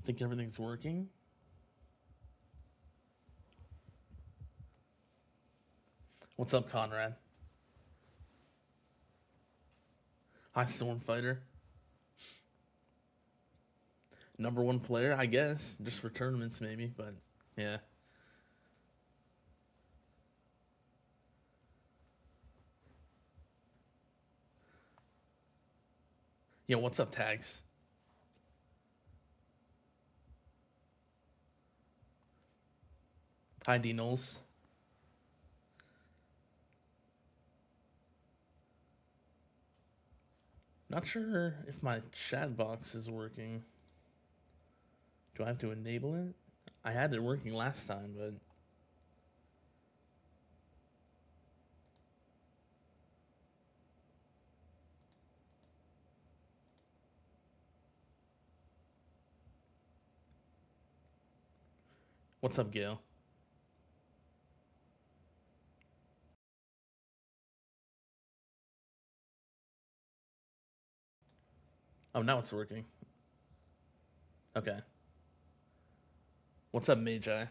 Think everything's working. What's up, Conrad? Hi, Stormfighter. Number one player, I guess, just for tournaments maybe, but yeah. Yeah, what's up, Tags? Hi, D Knowles. Not sure if my chat box is working. Do I have to enable it? I had it working last time, but what's up, Gail? Oh, now it's working. Okay. What's up, Magi?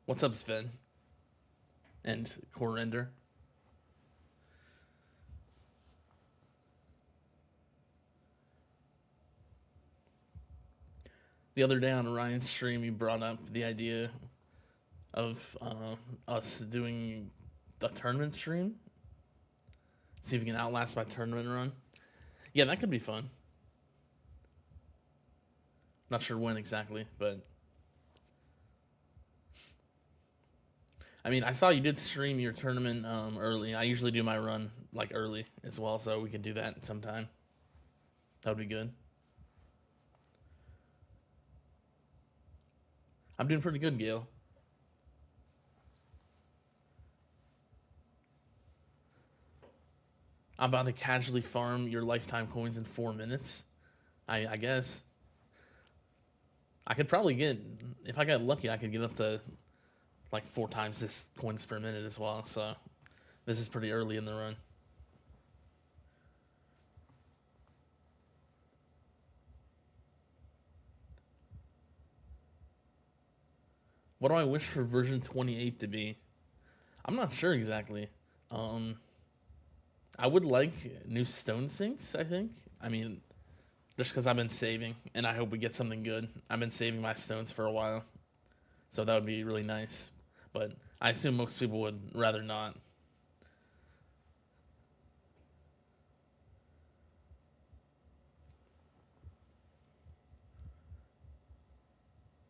What's up, Sven? And Corrender? The other day on Ryan's stream, he brought up the idea of us doing a tournament stream. See if we can outlast my tournament run. Yeah, that could be fun. Not sure when exactly, but I mean, I saw you did stream your tournament early. I usually do my run like early as well, so we could do that sometime. That would be good. I'm doing pretty good, Gail. I'm about to casually farm your lifetime coins in 4 minutes. I guess. I could probably get, if I got lucky, I could get up to like 4 times this coins per minute as well. So this is pretty early in the run. What do I wish for version 28 to be? I'm not sure exactly. I would like new stone sinks, I think. I mean, just because I've been saving, and I hope we get something good. I've been saving my stones for a while, so that would be really nice. But I assume most people would rather not.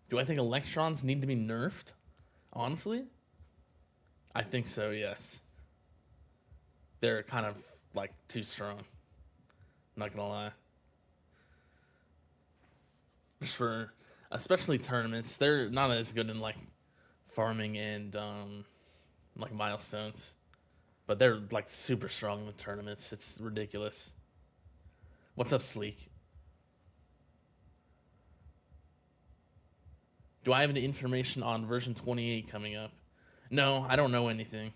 Do I think electrons need to be nerfed? Honestly, I think so, yes. They're kind of like too strong. Not gonna lie. Just for especially tournaments, they're not as good in like farming and like milestones. But they're like super strong in the tournaments. It's ridiculous. What's up, Sleek? Do I have any information on version 28 coming up? No, I don't know anything.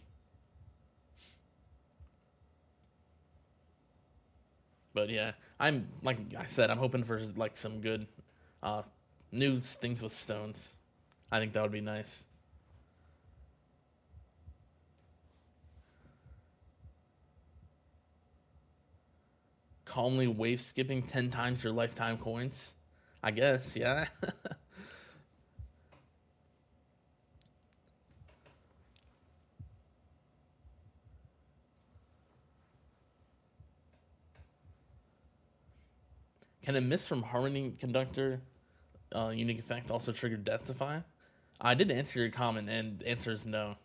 But yeah, I'm like I said, I'm hoping for like some good uh, new things with stones. I think that would be nice. Calmly wave skipping 10 times your lifetime coins. I guess, yeah. Can a miss from Harmony Conductor unique effect also trigger Deathify? I did answer your comment, and the answer is no.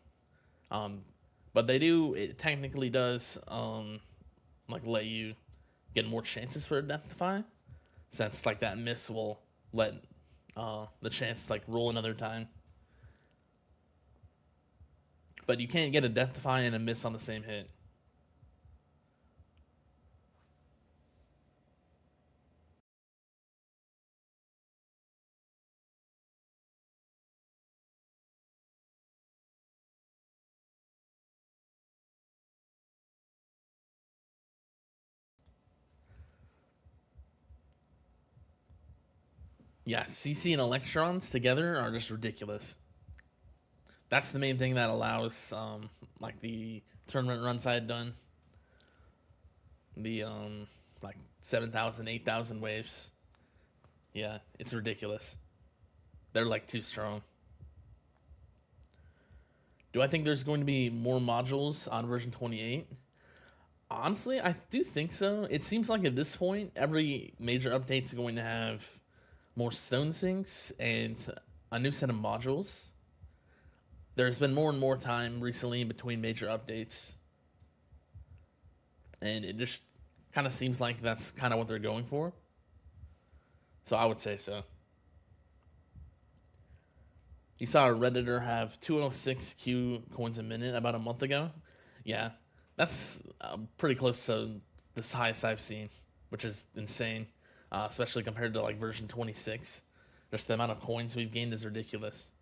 Um, but they do. It technically does like let you get more chances for a Deathify, since like that miss will let the chance like roll another time. But you can't get a Deathify and a miss on the same hit. Yeah, CC and Electrons together are just ridiculous. That's the main thing that allows like the tournament runs I had done. The like 7,000, 8,000 waves. Yeah, it's ridiculous. They're like too strong. Do I think there's going to be more modules on version 28? Honestly, I do think so. It seems like at this point, every major update is going to have more stone sinks and a new set of modules. There's been more and more time recently between major updates, and it just kind of seems like that's kind of what they're going for. So I would say so. You saw a Redditor have 206 Q coins a minute about a month ago. Yeah, that's pretty close to the highest I've seen, which is insane, especially compared to like version 26. Just the amount of coins we've gained is ridiculous.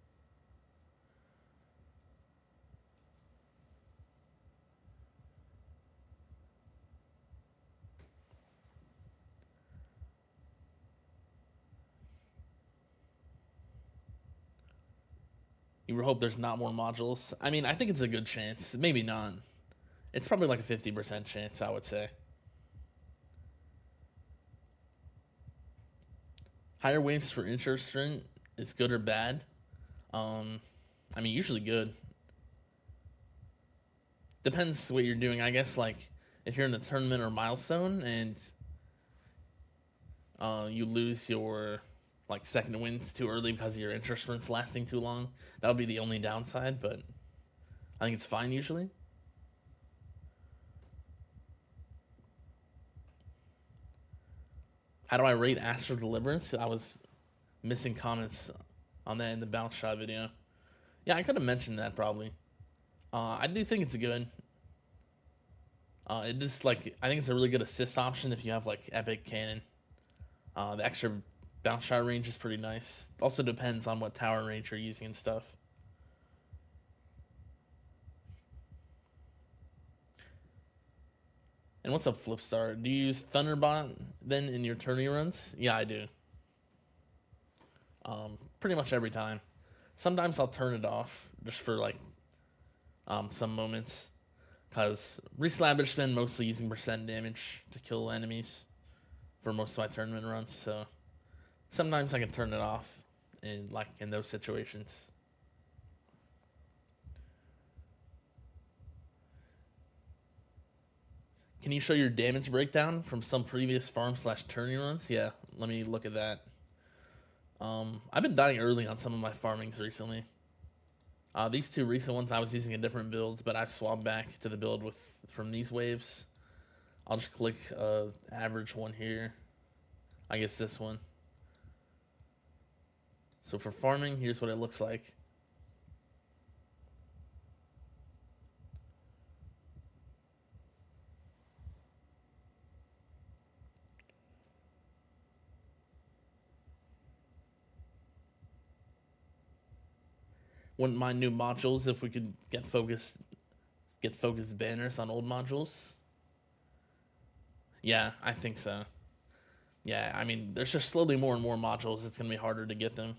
You hope there's not more modules. I mean, I think it's a good chance. Maybe not. It's probably like a 50% chance, I would say. Higher waves for Interstrint is good or bad? I mean, usually good. Depends what you're doing. I guess, like, if you're in a tournament or milestone and you lose your like second wins too early because of your Interstrint's lasting too long, that would be the only downside, but I think it's fine usually. How do I rate Astro Deliverance? I was missing comments on that in the bounce shot video. Yeah, I could have mentioned that probably. I do think it's good. It just like I think it's a really good assist option if you have like Epic Cannon. The extra bounce shot range is pretty nice. Also depends on what tower range you're using and stuff. And what's up, Flipstar? Do you use Thunderbot then in your tourney runs? Yeah, I do. Pretty much every time. Sometimes I'll turn it off just for like some moments, because recently I've just been mostly using percent damage to kill enemies for most of my tournament runs. So sometimes I can turn it off in those situations. Can you show your damage breakdown from some previous farm/tourney runs? Yeah, let me look at that. I've been dying early on some of my farmings recently. These two recent ones I was using a different build, but I've swapped back to the build from these waves. I'll just click average one here. I guess this one. So for farming, here's what it looks like. Wouldn't mind new modules if we could get focused banners on old modules. Yeah, I think so. Yeah, I mean, there's just slowly more and more modules. It's gonna be harder to get them,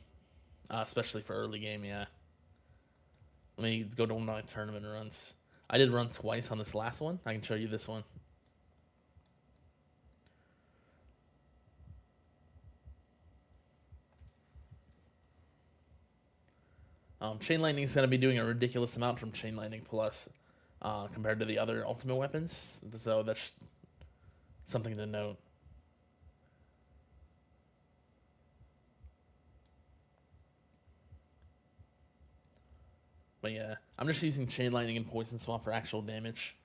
especially for early game. Yeah. Let me go to one of my tournament runs. I did run twice on this last one. I can show you this one. Chain Lightning is going to be doing a ridiculous amount from Chain Lightning Plus compared to the other ultimate weapons. So that's something to note. But yeah, I'm just using Chain Lightning and Poison Swap for actual damage.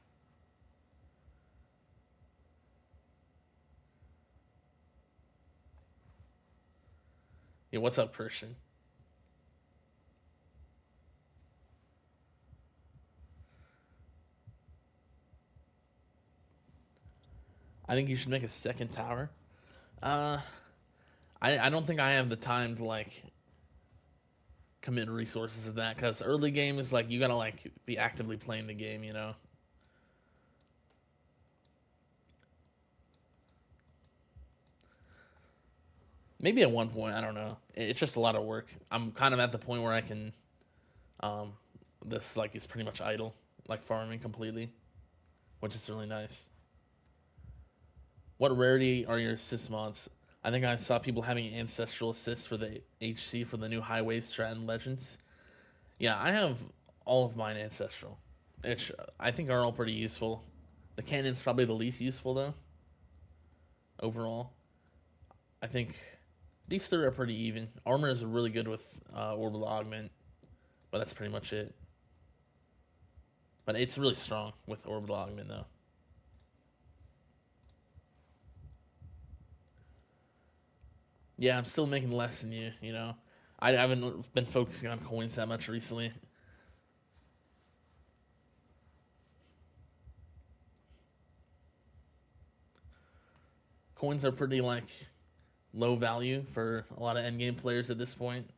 Yeah, what's up, Christian? I think you should make a second tower. I don't think I have the time to like commit resources to that, because early game is like you gotta like be actively playing the game, you know. Maybe at one point, I don't know. It's just a lot of work. I'm kind of at the point where I can, um, this like is pretty much idle, like farming completely, which is really nice. What rarity are your assist mods? I think I saw people having ancestral assists for the HC for the new High Wave Strat and Legends. Yeah, I have all of mine ancestral, which I think are all pretty useful. The cannon's probably the least useful though. Overall, I think these three are pretty even. Armor is really good with orbital augment, but that's pretty much it. But it's really strong with orbital augment though. Yeah, I'm still making less than you. You know, I haven't been focusing on coins that much recently. Coins are pretty like low value for a lot of endgame players at this point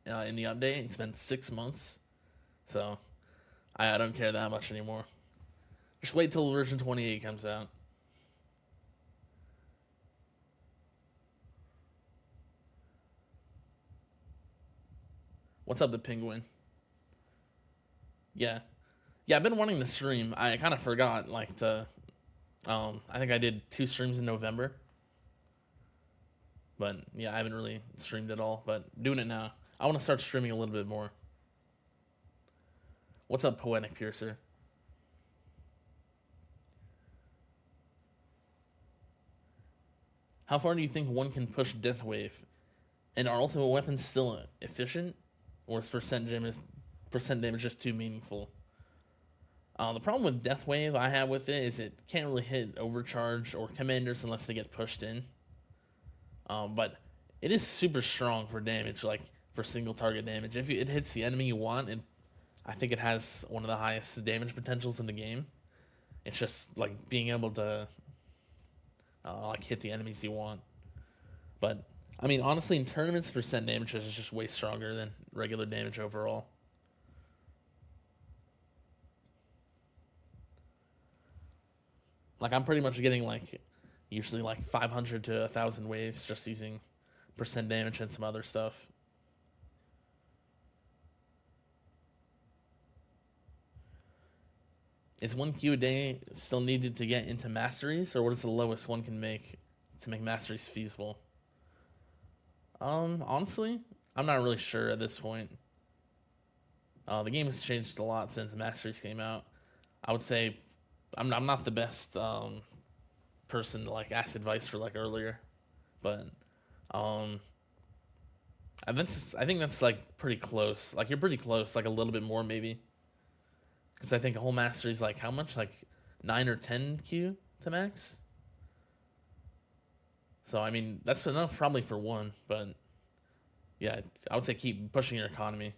in the update. It's been 6 months, so I don't care that much anymore. Just wait till version 28 comes out. What's up, the penguin? Yeah, yeah. I've been wanting to stream. I kind of forgot like to. I think I did 2 streams in November, but yeah, I haven't really streamed at all. But doing it now. I want to start streaming a little bit more. What's up, Poetic Piercer? How far do you think one can push Death Wave? And are ultimate weapons still efficient, or is percent damage just too meaningful? The problem with Death Wave I have with it is it can't really hit Overcharge or Commanders unless they get pushed in. But it is super strong for damage, like for single target damage. If it hits the enemy you want, I think it has one of the highest damage potentials in the game. It's just like being able to like hit the enemies you want. But I mean, honestly, in tournaments, percent damage is just way stronger than regular damage overall. Like I'm pretty much getting like usually like 500 to 1,000 waves just using percent damage and some other stuff. Is 1Q a day still needed to get into masteries, or what is the lowest one can make to make masteries feasible? Honestly, I'm not really sure at this point. The game has changed a lot since masteries came out. I would say I'm not the best person to like ask advice for like earlier, but um, I think that's like pretty close. Like you're pretty close, like a little bit more maybe. Because I think a whole mastery is like how much? Like 9 or 10 Q to max? So, I mean, that's enough probably for one, but yeah, I would say keep pushing your economy.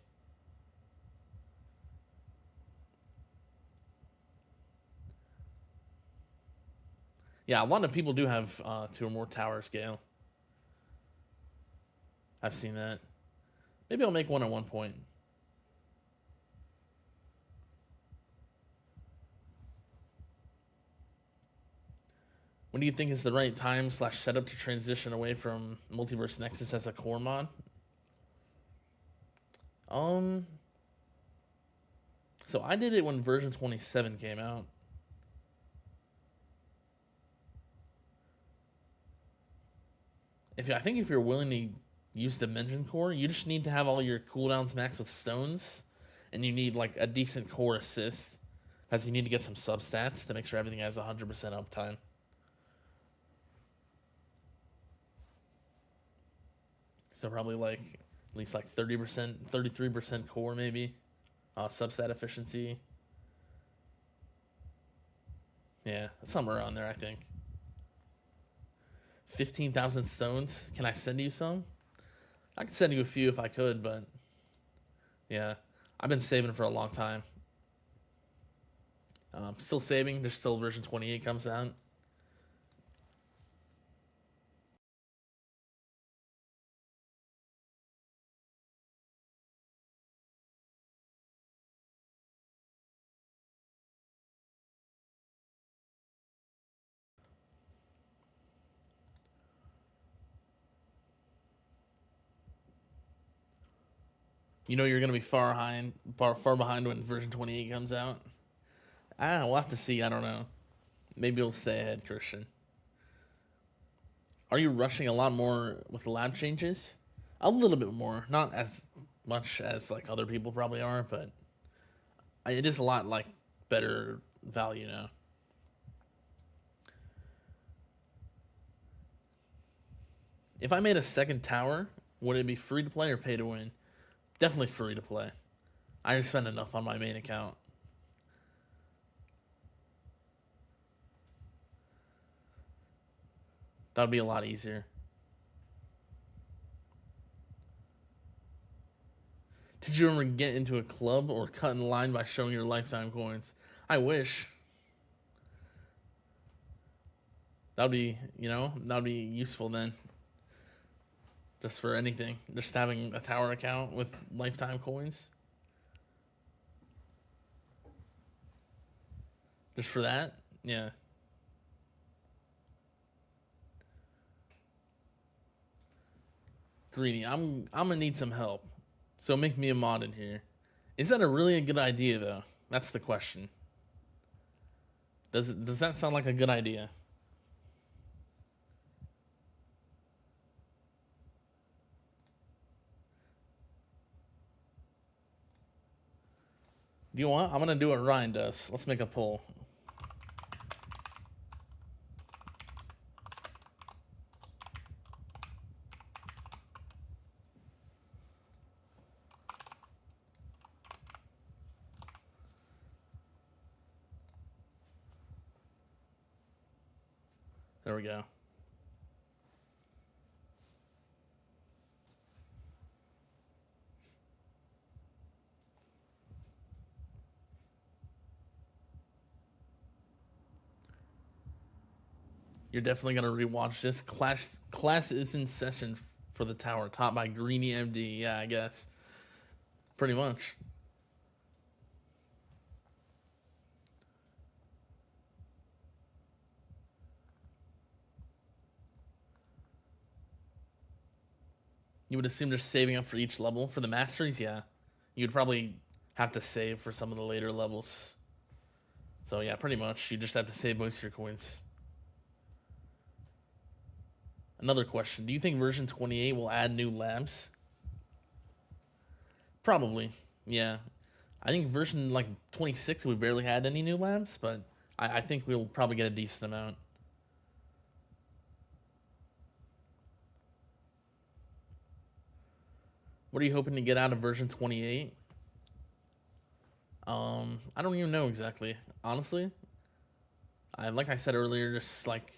Yeah, a lot of people do have 2 or more tower scale. I've seen that. Maybe I'll make one at one point. When do you think is the right time / setup to transition away from Multiverse Nexus as a core mod? So I did it when version 27 came out. I think if you're willing to use Dimension Core, you just need to have all your cooldowns maxed with stones, and you need like a decent core assist, because you need to get some substats to make sure everything has 100% uptime. So probably like at least like 30%, 33% core maybe. Substat efficiency. Yeah, somewhere around there, I think. 15,000 stones. Can I send you some? I could send you a few if I could, but yeah, I've been saving for a long time. Still saving. There's still version 28 comes out. You know you're gonna be far behind when version 28 comes out. We'll have to see. I don't know. Maybe you'll stay ahead, Christian. Are you rushing a lot more with lab changes? A little bit more, not as much as like other people probably are, but it is a lot like better value now. If I made a second tower, would it be free to play or pay to win? Definitely free to play. I already spent enough on my main account. That would be a lot easier. Did you ever get into a club or cut in line by showing your lifetime coins? I wish. That would be, that would be useful then. Just for anything. Just having a tower account with lifetime coins. Just for that? Yeah. Greedy, I'm gonna need some help. So make me a mod in here. Is that a good idea though? That's the question. Does that sound like a good idea? Do you want? I'm gonna do what Ryan does. Let's make a poll. There we go. You're definitely gonna rewatch this. Class is in session for the tower, taught by Greeny MD. Yeah, I guess. Pretty much. You would assume just saving up for each level. For the masteries, yeah. You'd probably have to save for some of the later levels. So yeah, pretty much. You just have to save most of your coins. Another question. Do you think version 28 will add new labs? Probably. Yeah. I think version like 26 we barely had any new labs, but I think we'll probably get a decent amount. What are you hoping to get out of version 28? I don't even know exactly. Honestly, like I said earlier, just like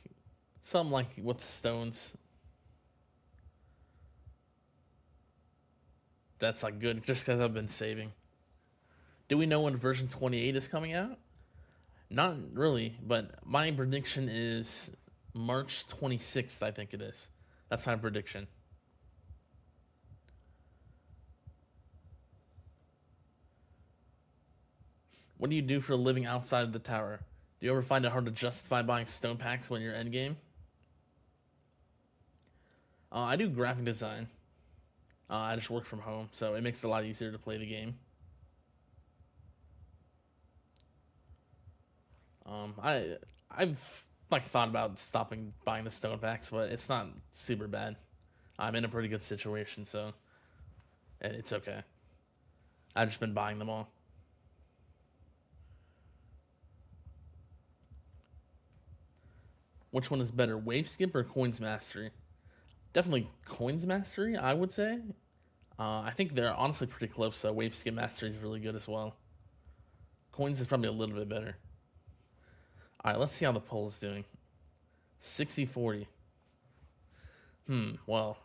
something like with the stones. That's like good, just because I've been saving. Do we know when version 28 is coming out? Not really, but my prediction is March 26th. I think it is. That's my prediction. What do you do for a living outside of the tower? Do you ever find it hard to justify buying stone packs when you're endgame? I do graphic design. I just work from home, so it makes it a lot easier to play the game. I've like thought about stopping buying the stone packs, but it's not super bad. I'm in a pretty good situation, so it's okay. I've just been buying them all. Which one is better, Wave Skip or Coins Mastery? Definitely Coins Mastery, I would say. I think they're honestly pretty close, so Wave Skip Mastery is really good as well. Coins is probably a little bit better. Alright, let's see how the poll is doing. 60-40. Well.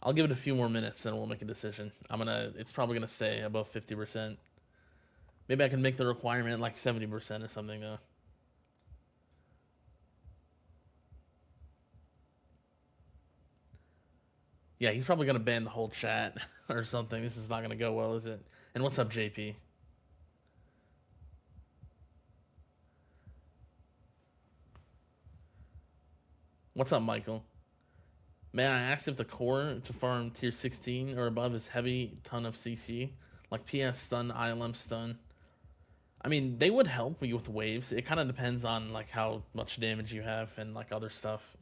I'll give it a few more minutes, then we'll make a decision. It's probably gonna stay above 50%. Maybe I can make the requirement like 70% or something, though. Yeah, he's probably gonna ban the whole chat or something. This is not gonna go well, is it? And what's up, JP? What's up, Michael? May I ask if the core to farm tier 16 or above is heavy ton of CC? Like PS stun, ILM stun. I mean, they would help you with waves. It kind of depends on like how much damage you have and like other stuff.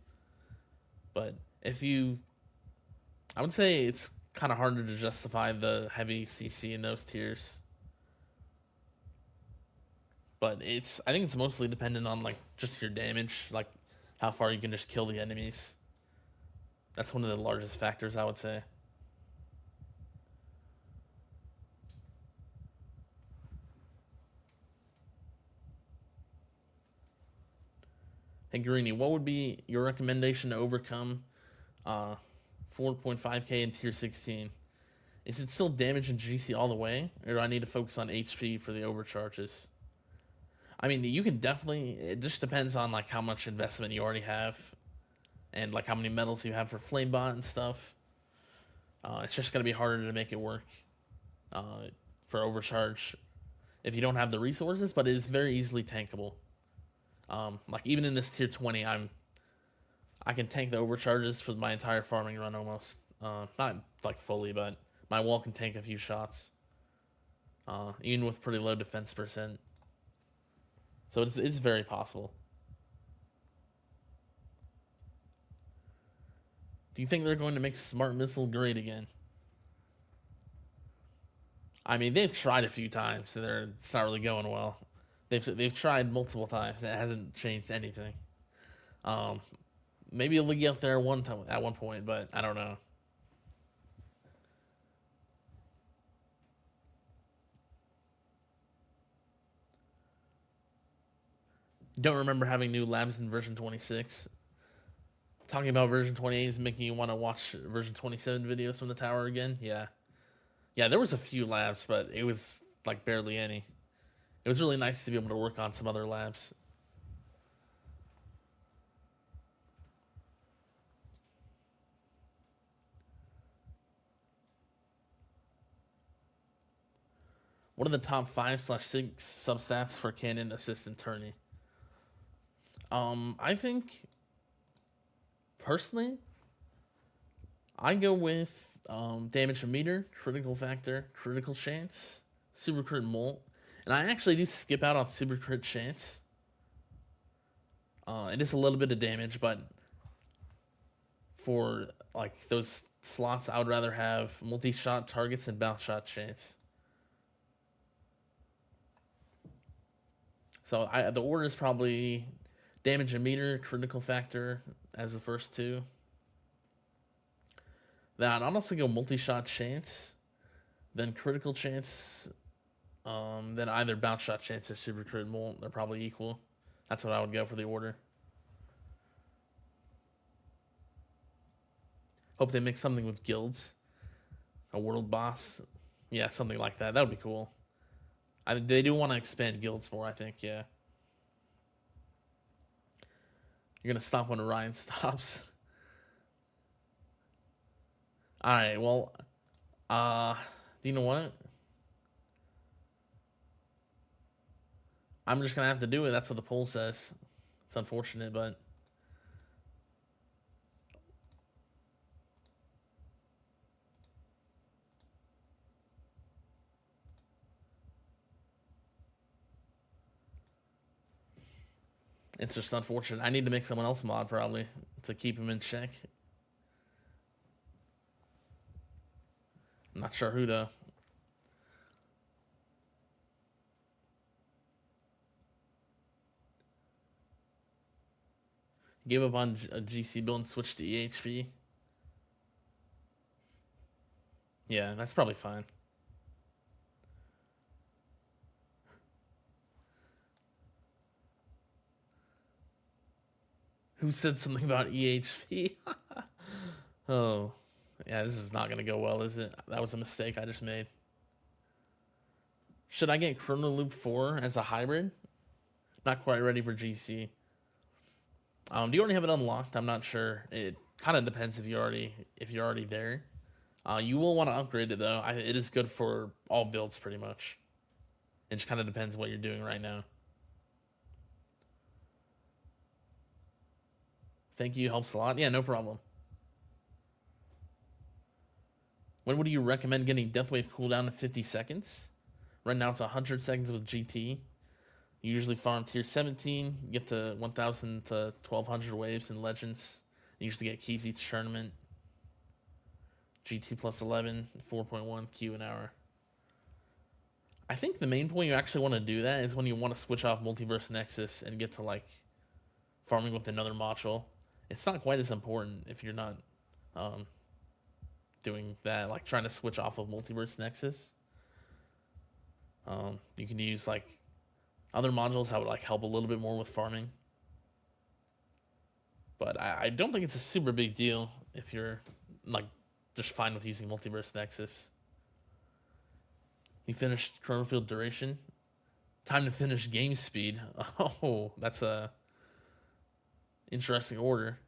But if you, I would say it's kind of harder to justify the heavy CC in those tiers. But I think it's mostly dependent on like just your damage, like how far you can just kill the enemies. That's one of the largest factors, I would say. Hey Greeny, what would be your recommendation to overcome 4.5k in tier 16? Is it still damage and GC all the way, or do I need to focus on HP for the overcharges? I mean, you can definitely. It just depends on like how much investment you already have, and like how many medals you have for Flamebot and stuff. It's just gonna be harder to make it work for overcharge if you don't have the resources, but it is very easily tankable. Like even in this tier 20, I can tank the overcharges for my entire farming run almost. Not like fully, but my wall can tank a few shots. Even with pretty low defense percent. So it's very possible. Do you think they're going to make Smart Missile great again? I mean, they've tried a few times, and it's not really going well. They've tried multiple times, and it hasn't changed anything. Maybe it'll get there at one point, but I don't know. Don't remember having new labs in version 26. Talking about version 28 is making you want to watch version 27 videos from the tower again? Yeah. Yeah, there was a few labs, but it was like barely any. It was really nice to be able to work on some other labs. What are the top 5/6 substats for Cannon Assistant Tourney? I think personally, I go with damage meter, critical factor, critical chance, super crit molt, and I actually do skip out on super crit chance. It is a little bit of damage, but for like those slots, I would rather have multi-shot targets and bounce shot chance. So the order is probably damage and meter, critical factor as the first two. Then I'd honestly go multi-shot chance, then critical chance, then either bounce shot chance or super crit molt. They're probably equal. That's what I would go for the order. Hope they make something with guilds, a world boss, yeah, something like that. That would be cool. They do want to expand guilds more, I think. Yeah. You're gonna stop when Orion stops. All right. Well, do you know what? I'm just gonna have to do it. That's what the poll says. It's unfortunate, but it's just unfortunate. I need to make someone else mod probably to keep him in check. I'm not sure who though. Gave up on a GC build and switched to EHP. Yeah, that's probably fine. Who said something about EHP? Oh, yeah, this is not going to go well, is it? That was a mistake I just made. Should I get Chrono Loop 4 as a hybrid? Not quite ready for GC. Do you already have it unlocked? I'm not sure. It kind of depends if you're already there. You will want to upgrade it though. It is good for all builds pretty much. It just kind of depends what you're doing right now. Thank you, helps a lot. Yeah, no problem. When would you recommend getting Death Wave cooldown to 50 seconds? Right now it's 100 seconds with GT. You usually farm tier 17, get to 1,000 to 1,200 waves in Legends. You usually get keys each tournament. GT plus 11, 4.1 Q an hour. I think the main point you actually want to do that is when you want to switch off Multiverse Nexus and get to like farming with another module. It's not quite as important if you're not doing that, like trying to switch off of Multiverse Nexus. You can use like other modules that would like help a little bit more with farming. But I don't think it's a super big deal if you're like just fine with using Multiverse Nexus. You finished Chronofield duration. Time to finish game speed. Oh, that's a interesting order.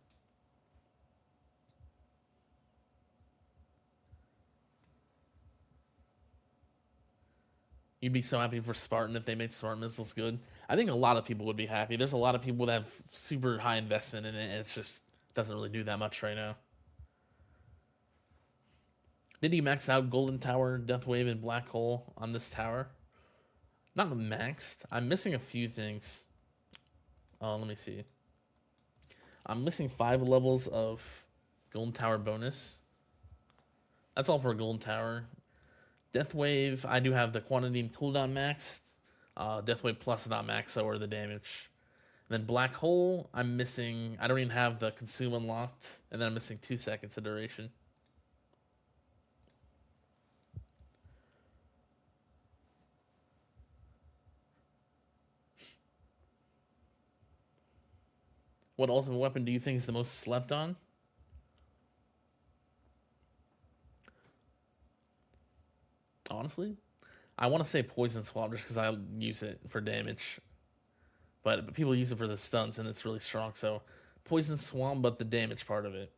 You'd be so happy for Spartan if they made smart missiles good. I think a lot of people would be happy. There's a lot of people that have super high investment in it, and it's just doesn't really do that much right now. Did you max out Golden Tower, Death Wave, and Black Hole on this tower? Not maxed. I'm missing a few things. Let me see. I'm missing 5 levels of Golden Tower bonus. That's all for Golden Tower. Death Wave, I do have the quantity and cooldown maxed. Death Wave Plus is not maxed, so are the damage. And then Black Hole, I'm missing. I don't even have the consume unlocked, and then I'm missing 2 seconds of duration. What ultimate weapon do you think is the most slept on? Honestly, I want to say Poison Swap just because I use it for damage. But people use it for the stunts and it's really strong. So Poison Swamp, but the damage part of it.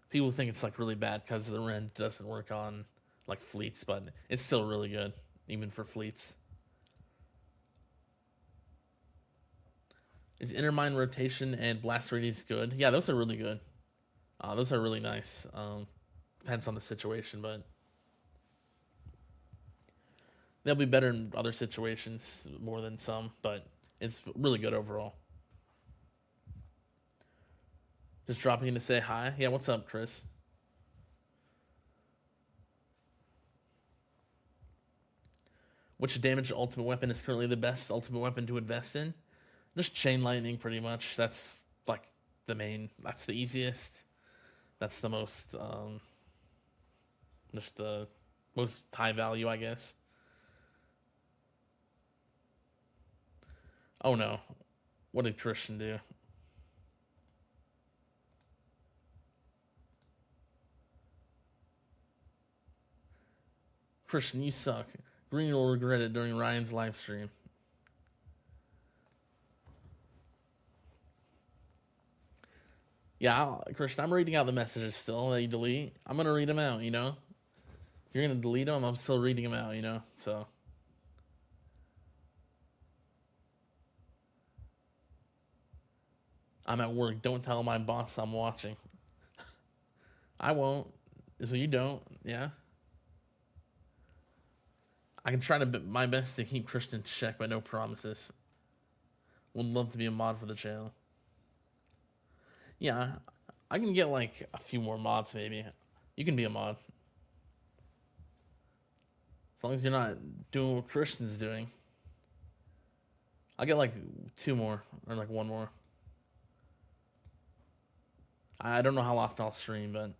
People think it's like really bad because the rend doesn't work on like fleets, but it's still really good, even for fleets. Is Innermine rotation and blast radius good? Yeah, those are really good. Those are really nice. Depends on the situation, but they'll be better in other situations more than some, but it's really good overall. Just dropping in to say hi. Yeah, what's up, Chris? Which damage ultimate weapon is currently the best ultimate weapon to invest in? Just Chain Lightning, pretty much. That's like the main. That's the easiest. That's the most. Just the most high value, I guess. Oh no. What did Christian do? Christian, you suck. Green will regret it during Ryan's live stream. Yeah, Christian, I'm reading out the messages still that you delete. I'm going to read them out, you know? If you're going to delete them, I'm still reading them out, you know? So. I'm at work. Don't tell my boss I'm watching. I won't. So you don't, yeah? I can try to my best to keep Christian in check, but no promises. Would love to be a mod for the channel. Yeah, I can get like a few more mods maybe. You can be a mod. As long as you're not doing what Christian's doing. I'll get like 2 more, or like 1 more. I don't know how often I'll stream, but...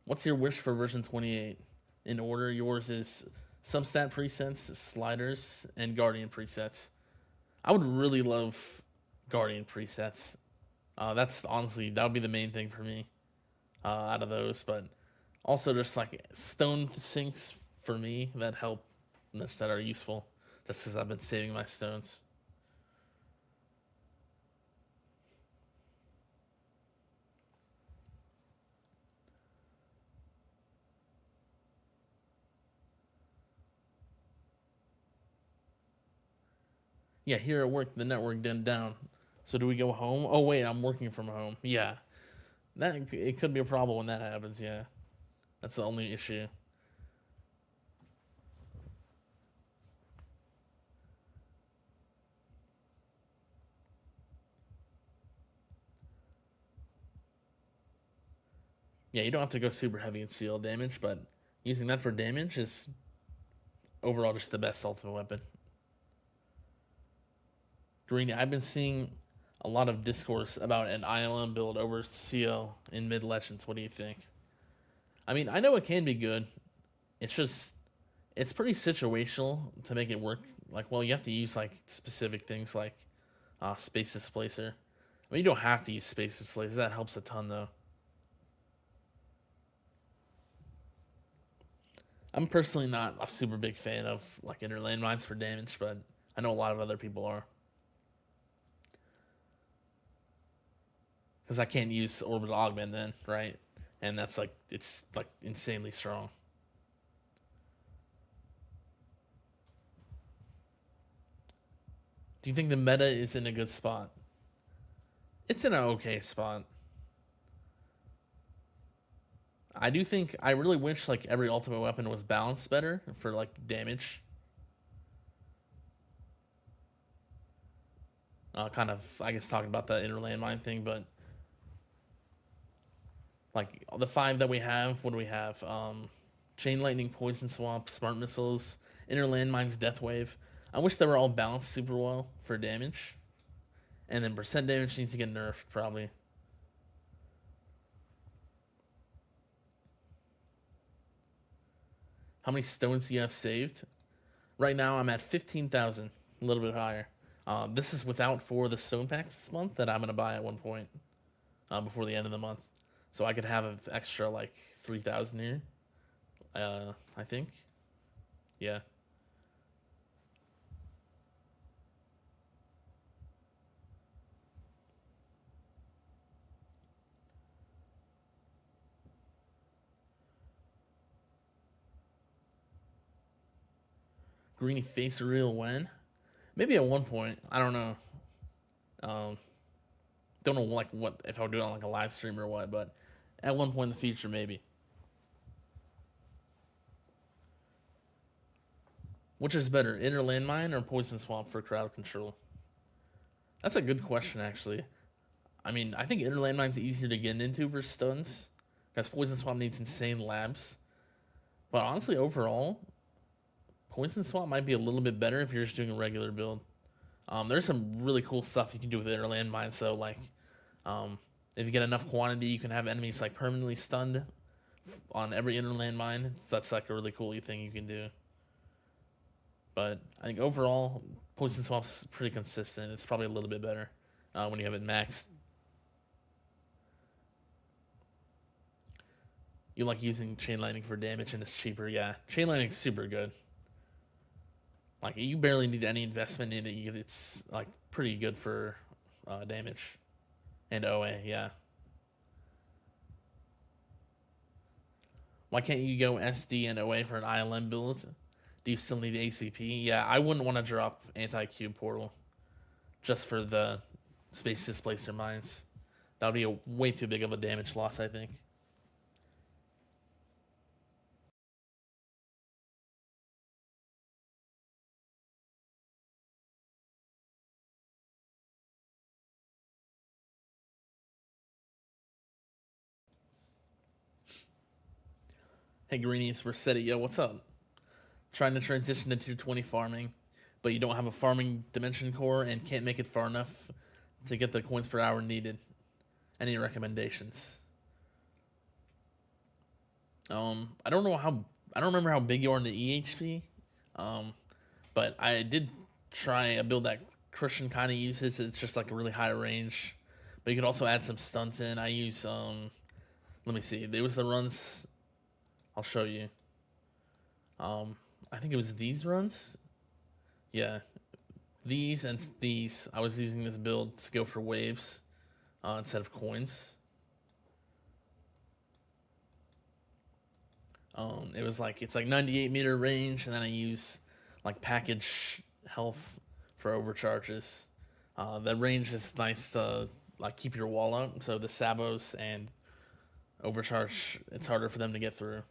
What's your wish for version 28? In order, yours is Substat presets, sliders, and Guardian presets. I would really love Guardian presets. That's honestly, that would be the main thing for me out of those. But also just like stone sinks for me that help, that are useful, just because I've been saving my stones. Yeah, here at work, the network didn't down. So do we go home? Oh wait, I'm working from home. Yeah, that it could be a problem when that happens. Yeah, that's the only issue. Yeah, you don't have to go super heavy in CL damage, but using that for damage is overall just the best ultimate weapon. Greeny, I've been seeing a lot of discourse about an ILM build over CL in mid legends. What do you think? I mean, I know it can be good. It's just it's pretty situational to make it work. Like, well, you have to use like specific things like space displacer. I mean, you don't have to use space displacer. That helps a ton though. I'm personally not a super big fan of like inner landmines for damage, but I know a lot of other people are. Because I can't use orbital augment then, right? And that's like it's like insanely strong. Do you think the meta is in a good spot? It's in an okay spot. I do think I really wish like every ultimate weapon was balanced better for like damage. Kind of, I guess, talking about the inner landmine thing, but like the five that we have, what do we have? Chain lightning, poison swamp, smart missiles, inner landmines, death wave. I wish they were all balanced super well for damage, and then percent damage needs to get nerfed probably. How many stones do you have saved? Right now, I'm at 15,000, a little bit higher. This is without 4 of the stone packs this month that I'm gonna buy at one point before the end of the month, so I could have an extra like 3,000 here. I think, yeah. Greeny face real when? Maybe at one point. I don't know. Um, don't know like what if I'll do it on like a live stream or what, but at one point in the future maybe. Which is better, inner landmine or poison swamp for crowd control? That's a good question actually. I mean, I think inner landmine's easier to get into for stuns because poison swamp needs insane labs. But honestly, overall, poison swamp might be a little bit better if you're just doing a regular build. There's some really cool stuff you can do with inner landmine. So like, if you get enough quantity, you can have enemies like permanently stunned on every inner landmine. That's like a really cool thing you can do. But I think overall, poison swamp's pretty consistent. It's probably a little bit better when you have it maxed. You like using chain lightning for damage and it's cheaper. Yeah, chain lightning's super good. Like you barely need any investment in it. It's like pretty good for damage and OA. Yeah. Why can't you go SD and OA for an ILM build? Do you still need ACP? Yeah, I wouldn't want to drop anti-cube portal just for the space displacer mines. That would be a way too big of a damage loss, I think. Hey, Greeny, it's Versetti. Yo, what's up? Trying to transition to tier 20 farming, but you don't have a farming dimension core and can't make it far enough to get the coins per hour needed. Any recommendations? I don't know how. I don't remember how big you are in the EHP, um, but I did try a build that Christian kind of uses. It's just like a really high range, but you could also add some stunts in. I use Let me see. There was the runs. I'll show you. I think it was these runs. Yeah, these and these. I was using this build to go for waves instead of coins. It was like it's like 98 meter range, and then I use like package health for overcharges. The range is nice to like keep your wall up. So the sabos and overcharge, it's harder for them to get through.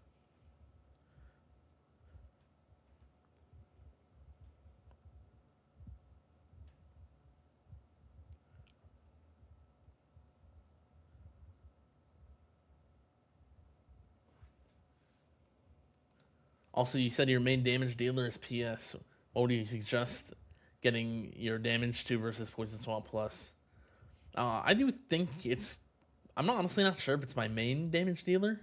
Also, you said your main damage dealer is PS. What would you suggest getting your damage to versus Poison Swap Plus? I do think it's. I'm not honestly not sure if it's my main damage dealer.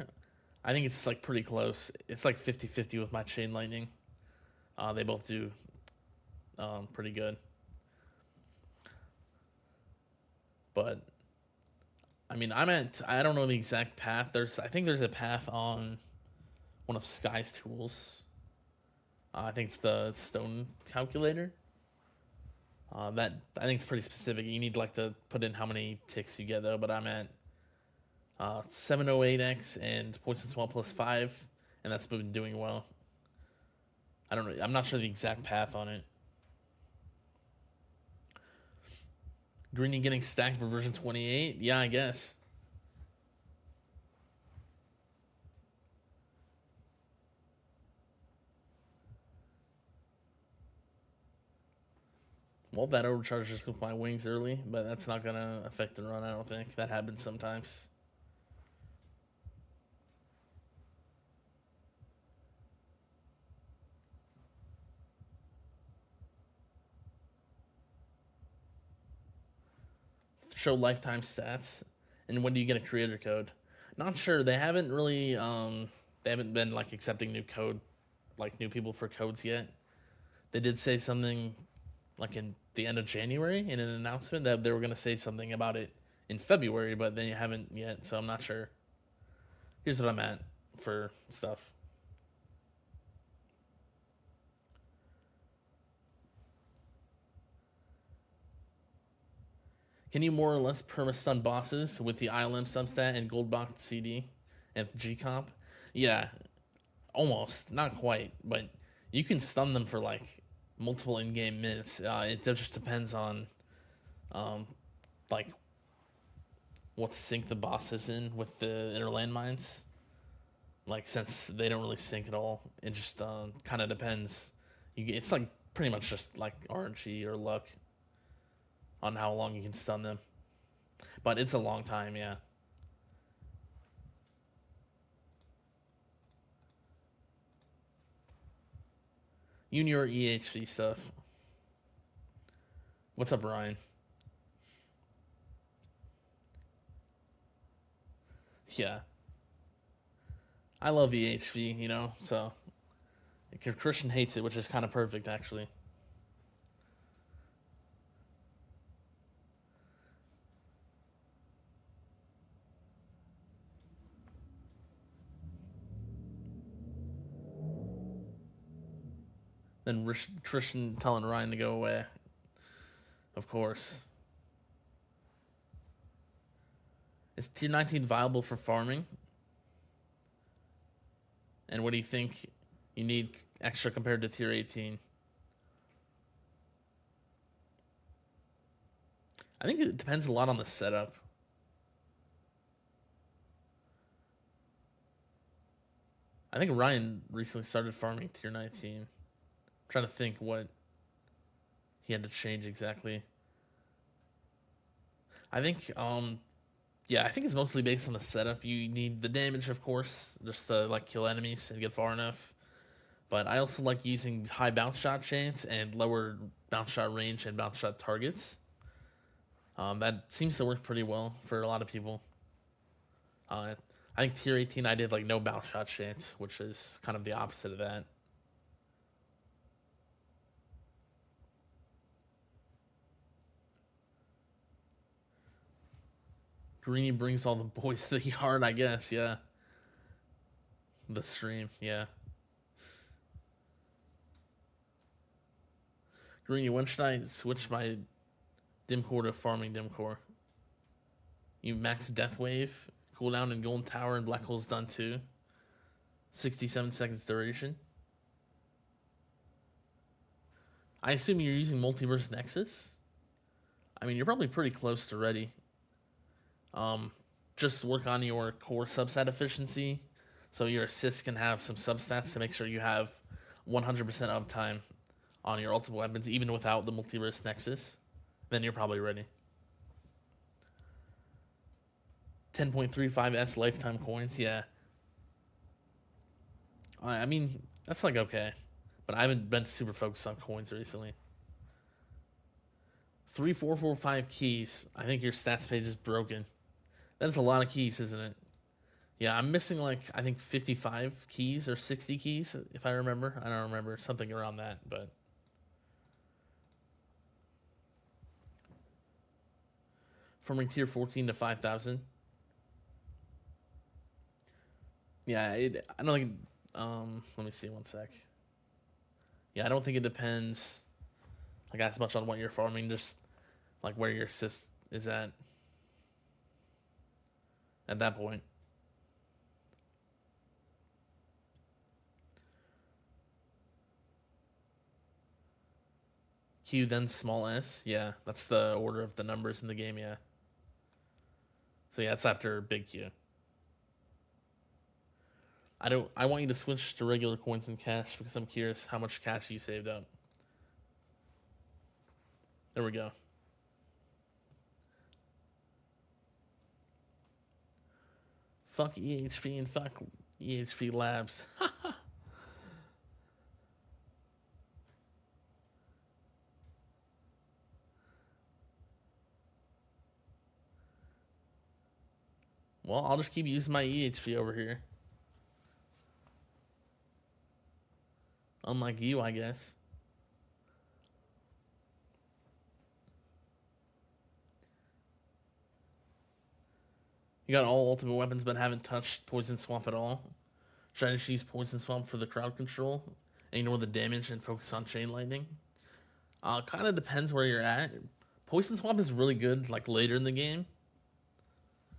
I think it's like pretty close. It's like 50-50 with my Chain Lightning. They both do pretty good. But I mean, I don't know the exact path. I think there's a path on one of Sky's tools. I think it's the stone calculator. That I think it's pretty specific. You need like to put in how many ticks you get though. But I'm at 708x and Poison Swap plus 5, and that's been doing well. I don't know. I'm not sure the exact path on it. Greeny getting stacked for version 28? Yeah, I guess. Well, that overcharge just with my wings early, but that's not going to affect the run, I don't think. That happens sometimes. Show lifetime stats. And when do you get a creator code? Not sure. They haven't really, they haven't been like accepting new code, like new people for codes yet. They did say something like in the end of January in an announcement that they were going to say something about it in February, but they haven't yet, so I'm not sure. Here's what I'm at for stuff. Can you more or less perma-stun bosses with the ILM substat and Goldbox CD and G-Comp? Yeah, almost. Not quite, but you can stun them for like multiple in-game minutes. It just depends on like what sync the boss is in with the inner landmines. Like since they don't really sync at all, it just kind of depends. It's like pretty much just like RNG or luck on how long you can stun them. But it's a long time, yeah. You and your EHV stuff. What's up, Ryan? Yeah. I love EHV, you know, so Christian hates it, which is kind of perfect, actually. Then Christian telling Ryan to go away. Of course. Is tier 19 viable for farming? And what do you think you need extra compared to tier 18? I think it depends a lot on the setup. I think Ryan recently started farming tier 19. I'm trying to think what he had to change exactly. I think yeah, I think it's mostly based on the setup. You need the damage, of course, just to like kill enemies and get far enough. But I also like using high bounce shot chance and lower bounce shot range and bounce shot targets. That seems to work pretty well for a lot of people. I think tier 18 I did like no bounce shot chance, which is kind of the opposite of that. Greeny brings all the boys to the yard, I guess, yeah. The stream, yeah. Greeny, when should I switch my Dimcore to farming Dimcore? You max Death Wave, cooldown in Golden Tower and Black Hole's done too. 67 seconds duration. I assume you're using Multiverse Nexus. I mean, you're probably pretty close to ready. Just work on your core substat efficiency, so your assists can have some substats to make sure you have 100% uptime on your ultimate weapons, even without the Multiverse Nexus. Then you're probably ready. 10.35S lifetime coins, yeah. I mean, that's like okay, but I haven't been super focused on coins recently. 3445 keys. I think your stats page is broken. That's a lot of keys, isn't it? Yeah, I'm missing like I think 55 keys or 60 keys if I remember. I don't remember, something around that, but from tier 14 to 5,000. Yeah, I don't think. Let me see one sec. Yeah, I don't think it depends like as much on what you're farming, just like where your assist is at that point. Q then small s. Yeah, that's the order of the numbers in the game. Yeah. So yeah, it's after big Q. I want you to switch to regular coins and cash because I'm curious how much cash you saved up. There we go. Fuck EHP and fuck EHP Labs. Well, I'll just keep using my EHP over here. Unlike you, I guess. You got all ultimate weapons but haven't touched Poison Swamp at all. Try to use Poison Swamp for the crowd control and ignore the damage and focus on Chain Lightning. Kind of depends where you're at. Poison Swamp is really good like later in the game.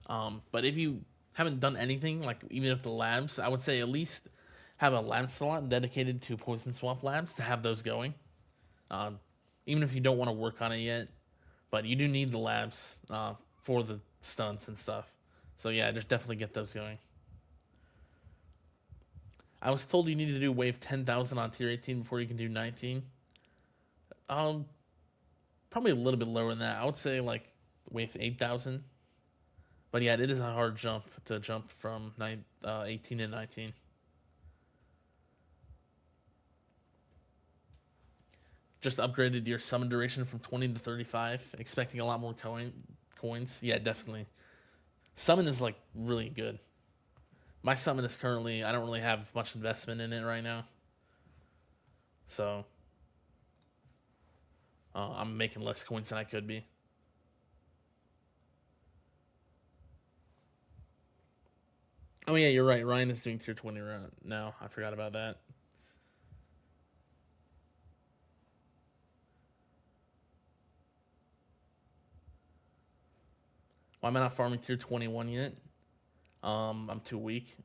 But if you haven't done anything, like even if the labs, I would say at least have a lab slot dedicated to Poison Swamp labs to have those going. Even if you don't want to work on it yet, but you do need the labs for the stunts and stuff. So yeah, just definitely get those going. I was told you need to do wave 10,000 on tier 18 before you can do 19. Probably a little bit lower than that. I would say like wave 8,000. But yeah, it is a hard jump to jump from 18 to 19. Just upgraded your summon duration from 20 to 35, expecting a lot more coins. Yeah, definitely. Summon is like really good. My summon is currently, I don't really have much investment in it right now. So I'm making less coins than I could be. Oh yeah, you're right. Ryan is doing tier 20 now. I forgot about that. Why am I not farming tier 21 yet? I'm too weak.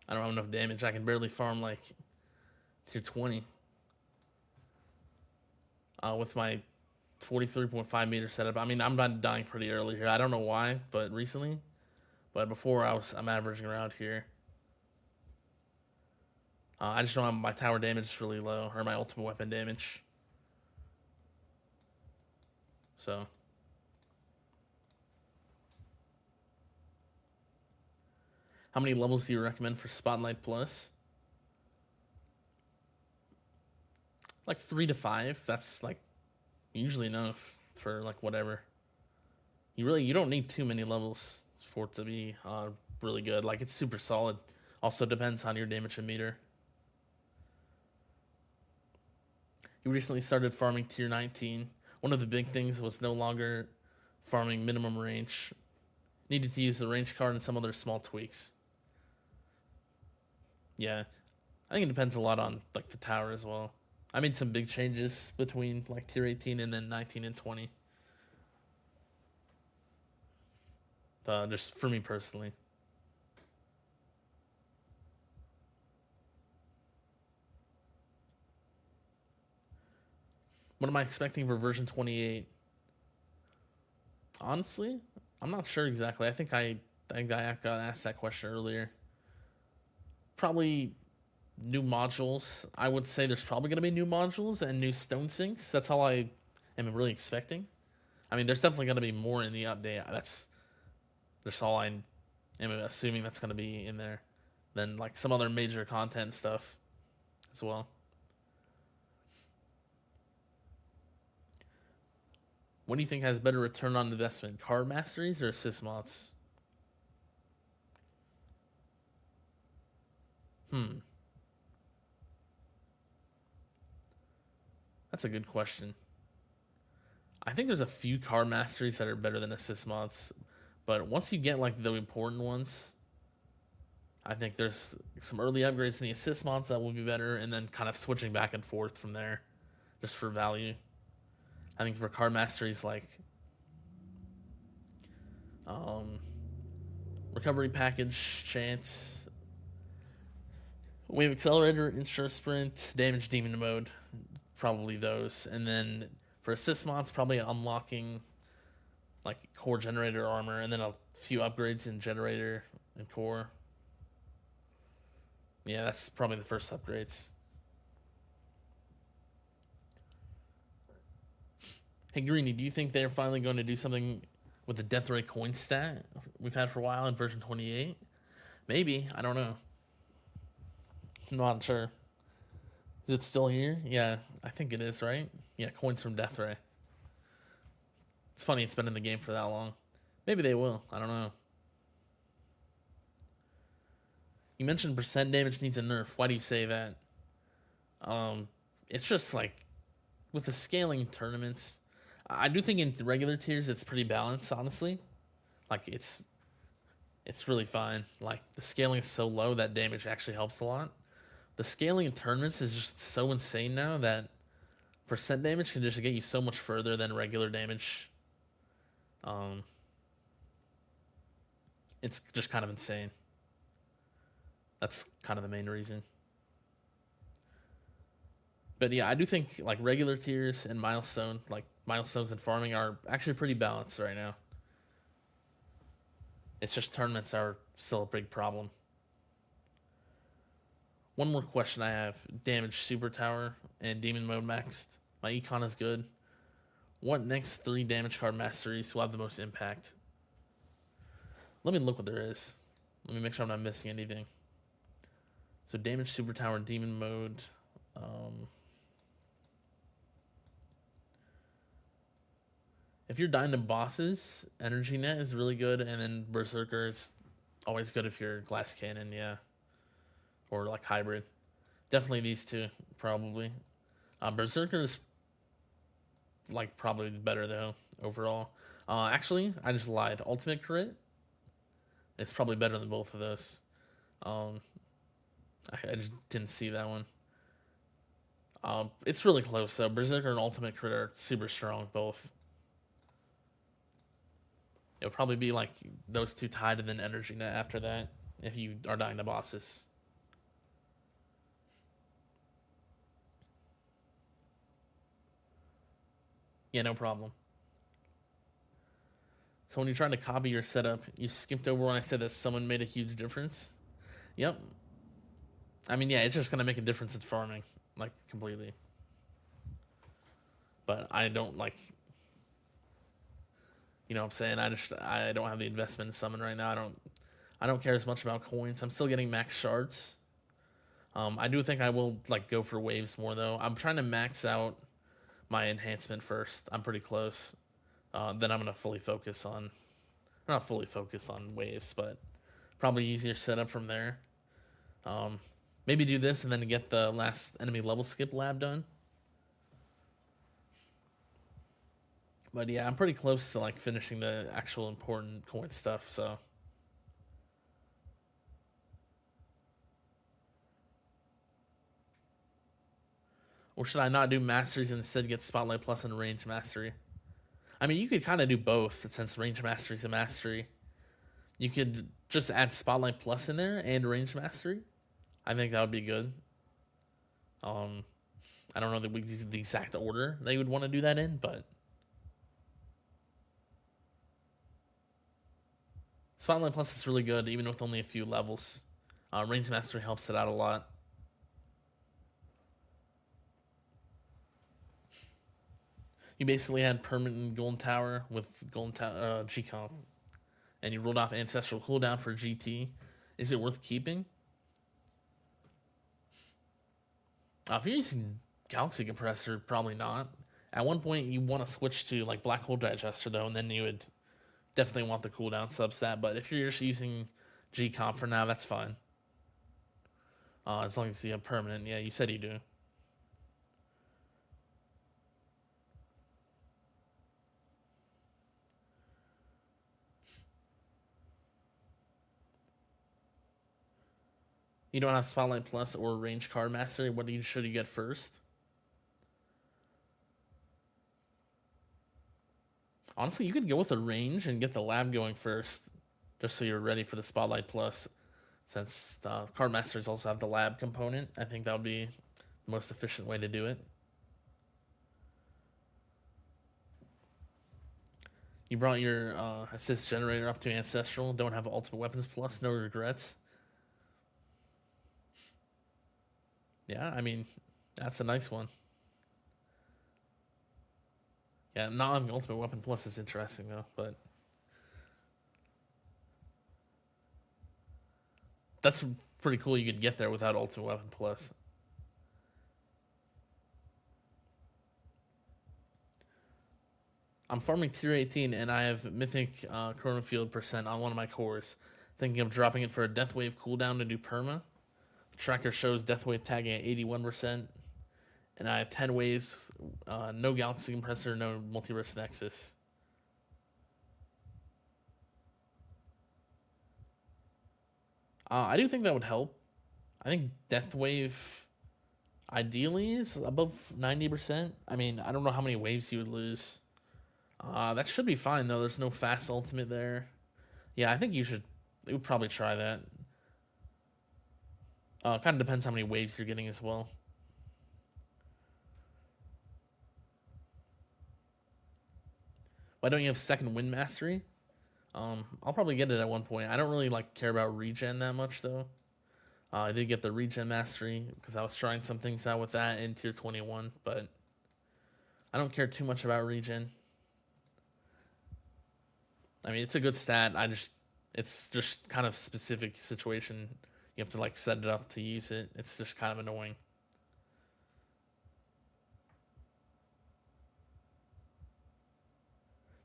I don't have enough damage. I can barely farm like tier 20. With my 43.5 meter setup. I mean, I'm not dying pretty early here. I don't know why, but recently. But before I'm averaging around here. I just know my tower damage is really low, or my ultimate weapon damage. So. How many levels do you recommend for Spotlight Plus? Like 3 to 5. That's like usually enough for like whatever. You don't need too many levels for it to be really good. Like it's super solid. Also depends on your damage and meter. You recently started farming tier 19. One of the big things was no longer farming minimum range. Needed to use the range card and some other small tweaks. Yeah, I think it depends a lot on like the tower as well. I made some big changes between like tier 18 and then 19 and 20. Just for me personally. What am I expecting for version 28? Honestly, I'm not sure exactly. I got asked that question earlier. Probably new modules. I would say there's probably going to be new modules and new stone sinks. That's all I am really expecting. I mean, there's definitely going to be more in the update. That's all I am assuming that's going to be in there. Then like some other major content stuff as well. What do you think has better return on investment, card masteries or assist mods? That's a good question. I think there's a few card masteries that are better than assist mods, but once you get like the important ones, I think there's some early upgrades in the assist mods that will be better, and then kind of switching back and forth from there, just for value. I think for card masteries like um, recovery package chance, wave accelerator, ensure sprint, damage demon mode, probably those, and then for assist mods, probably unlocking like core generator armor, and then a few upgrades in generator and core. Yeah, that's probably the first upgrades. Hey, Greeny, do you think they're finally going to do something with the death ray coin stat we've had for a while in version 28? Maybe. I don't know. I'm not sure. Is it still here? Yeah, I think it is, right? Yeah, coins from death ray. It's funny it's been in the game for that long. Maybe they will. I don't know. You mentioned percent damage needs a nerf. Why do you say that? It's just like with the scaling tournaments, I do think in regular tiers it's pretty balanced, honestly. Like it's really fine. Like the scaling is so low that damage actually helps a lot. The scaling in tournaments is just so insane now that percent damage can just get you so much further than regular damage. It's just kind of insane. That's kind of the main reason. But yeah, I do think like regular tiers and milestones and farming are actually pretty balanced right now. It's just tournaments are still a big problem. One more question I have: damage super tower and demon mode maxed. My econ is good. What next 3 damage card masteries will have the most impact? Let me look what there is. Let me make sure I'm not missing anything. So damage super tower, demon mode. If you're dying to bosses, energy net is really good, and then berserker is always good if you're glass cannon, yeah, or like hybrid. Definitely these two, probably. Berserker is like probably better though overall. Actually, I just lied. Ultimate crit. It's probably better than both of those. I just didn't see that one. It's really close though. Berserker and Ultimate crit are super strong both. It'll probably be like those two tied and then energy net after that if you are dying to bosses. Yeah, no problem. So when you're trying to copy your setup, you skipped over when I said that someone made a huge difference. Yep. I mean, yeah, it's just gonna make a difference in farming, like completely. But I don't like, you know what I'm saying? I don't have the investment in summon right now. I don't care as much about coins. I'm still getting max shards. I do think I will like go for waves more though. I'm trying to max out my enhancement first. I'm pretty close. Then I'm gonna not fully focus on waves, but probably easier setup from there. Maybe do this and then get the last enemy level skip lab done. But yeah, I'm pretty close to like finishing the actual important coin stuff, so. Or should I not do masteries and instead get spotlight plus and range mastery? I mean, you could kind of do both since range mastery is a mastery. You could just add spotlight plus in there and range mastery. I think that would be good. I don't know the exact order they would want to do that in, but Spotlight Plus is really good, even with only a few levels. Range Mastery helps it out a lot. You basically had permanent Golden Tower with Golden Tower G-Comp, and you rolled off Ancestral cooldown for GT. Is it worth keeping? If you're using Galaxy Compressor, probably not. At one point, you want to switch to like Black Hole Digester though, and then you would definitely want the cooldown substat. But if you're just using G-Comp for now, that's fine. As long as you have permanent. Yeah, you said you do. You don't have Spotlight Plus or Range Card Mastery. What should you get first? Honestly, you could go with a range and get the lab going first, just so you're ready for the Spotlight Plus. Since the Card Masters also have the lab component, I think that would be the most efficient way to do it. You brought your assist generator up to Ancestral. Don't have Ultimate Weapons Plus. No regrets. Yeah, I mean, that's a nice one. Yeah, not having Ultimate Weapon Plus is interesting though, but that's pretty cool. You could get there without Ultimate Weapon Plus. I'm farming tier 18 and I have Mythic Chrono Field percent on one of my cores. Thinking of dropping it for a Death Wave cooldown to do perma. The tracker shows Death Wave tagging at 81%. And I have 10 waves, no Galaxy Compressor, no Multiverse Nexus. I do think that would help. I think Death Wave ideally is above 90%. I mean, I don't know how many waves you would lose. That should be fine though. There's no fast ultimate there. Yeah, I think you would probably try that. Kind of depends how many waves you're getting as well. Why don't you have second wind mastery? I'll probably get it at one point. I don't really care about regen that much though. I did get the regen mastery because I was trying some things out with that in tier 21, but I don't care too much about regen. I mean, it's a good stat. It's just kind of specific situation. You have to set it up to use it. It's just kind of annoying.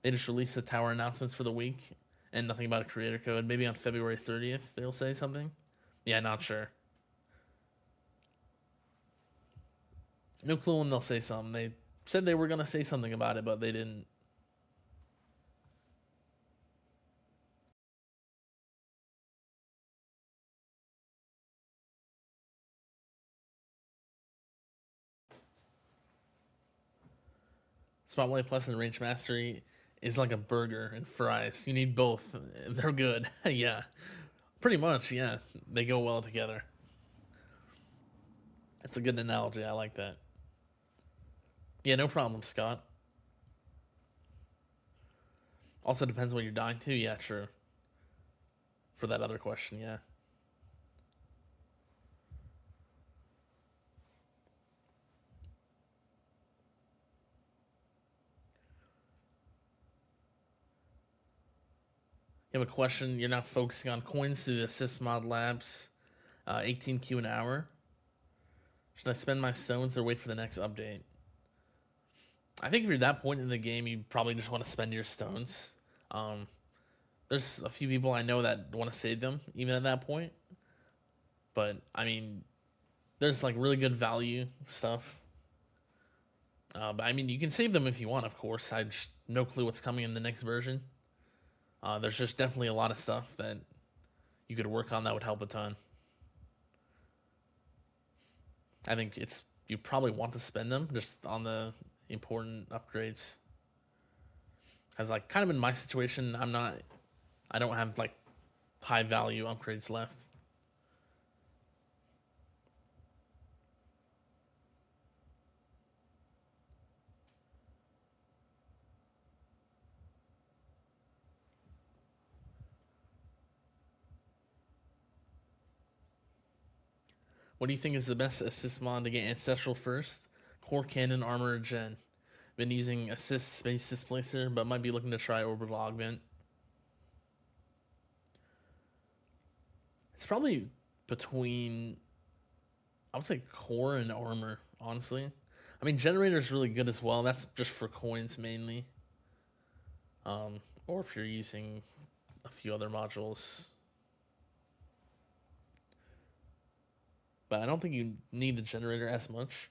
They just released the tower announcements for the week and nothing about a creator code. Maybe on February 30th they'll say something. Yeah, not sure. No clue when they'll say something. They said they were going to say something about it, but they didn't. Spotlight Plus and Range Mastery is like a burger and fries. You need both. They're good. Yeah. Pretty much, yeah. They go well together. That's a good analogy. I like that. Yeah, no problem, Scott. Also depends what you're dying to. Yeah, true. For that other question, yeah. You have a question. You're not focusing on coins through the Assist Mod Labs, 18Q an hour. Should I spend my stones or wait for the next update? I think if you're that point in the game, you probably just want to spend your stones. There's a few people I know that want to save them even at that point. But I mean, there's really good value stuff. But I mean, you can save them if you want, of course. I just no clue what's coming in the next version. There's just definitely a lot of stuff that you could work on that would help a ton. I think you probably want to spend them just on the important upgrades. Because kind of in my situation, I don't have high value upgrades left. What do you think is the best assist mod to get Ancestral first? Core Cannon, Armor, Gen. Been using Assist Space Displacer, but might be looking to try Orbital Augment. It's probably between, I would say, Core and Armor, honestly. I mean, Generator is really good as well. That's just for coins mainly. Or if you're using a few other modules. But I don't think you need the Generator as much.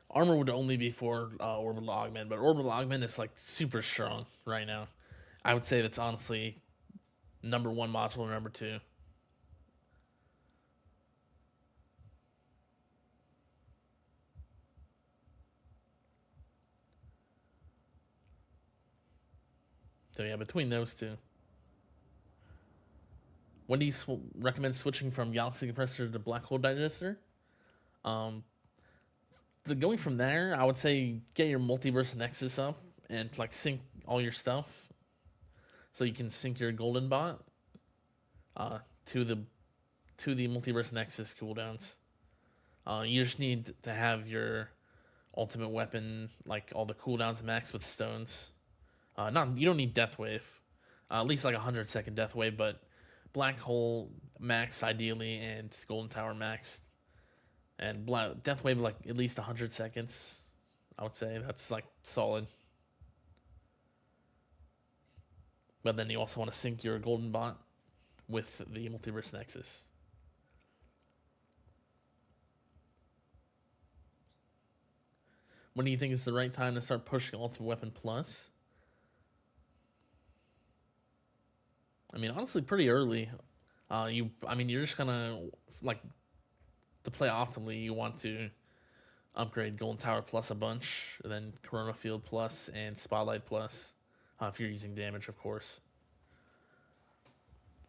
Armor would only be for Orbital Augment, but Orbital Augment is like super strong right now. I would say that's honestly number one module or number two. So yeah, between those two. When do you recommend switching from Galaxy Compressor to Black Hole Digester? Going from there, I would say get your Multiverse Nexus up and like sync all your stuff, so you can sync your Golden Bot to the Multiverse Nexus cooldowns. You just need to have your ultimate weapon, like all the cooldowns max with stones. You don't need Death Wave, at least like 100-second Death Wave, but Black Hole max ideally and Golden Tower max, and Death Wave like at least 100 seconds. I would say that's like solid. But then you also want to sync your Golden Bot with the Multiverse Nexus. When do you think is the right time to start pushing Ultimate Weapon Plus? I mean, honestly, pretty early. You're just gonna like to play optimally. You want to upgrade Golden Tower Plus a bunch, then Corona Field Plus and Spotlight Plus, if you're using damage, of course.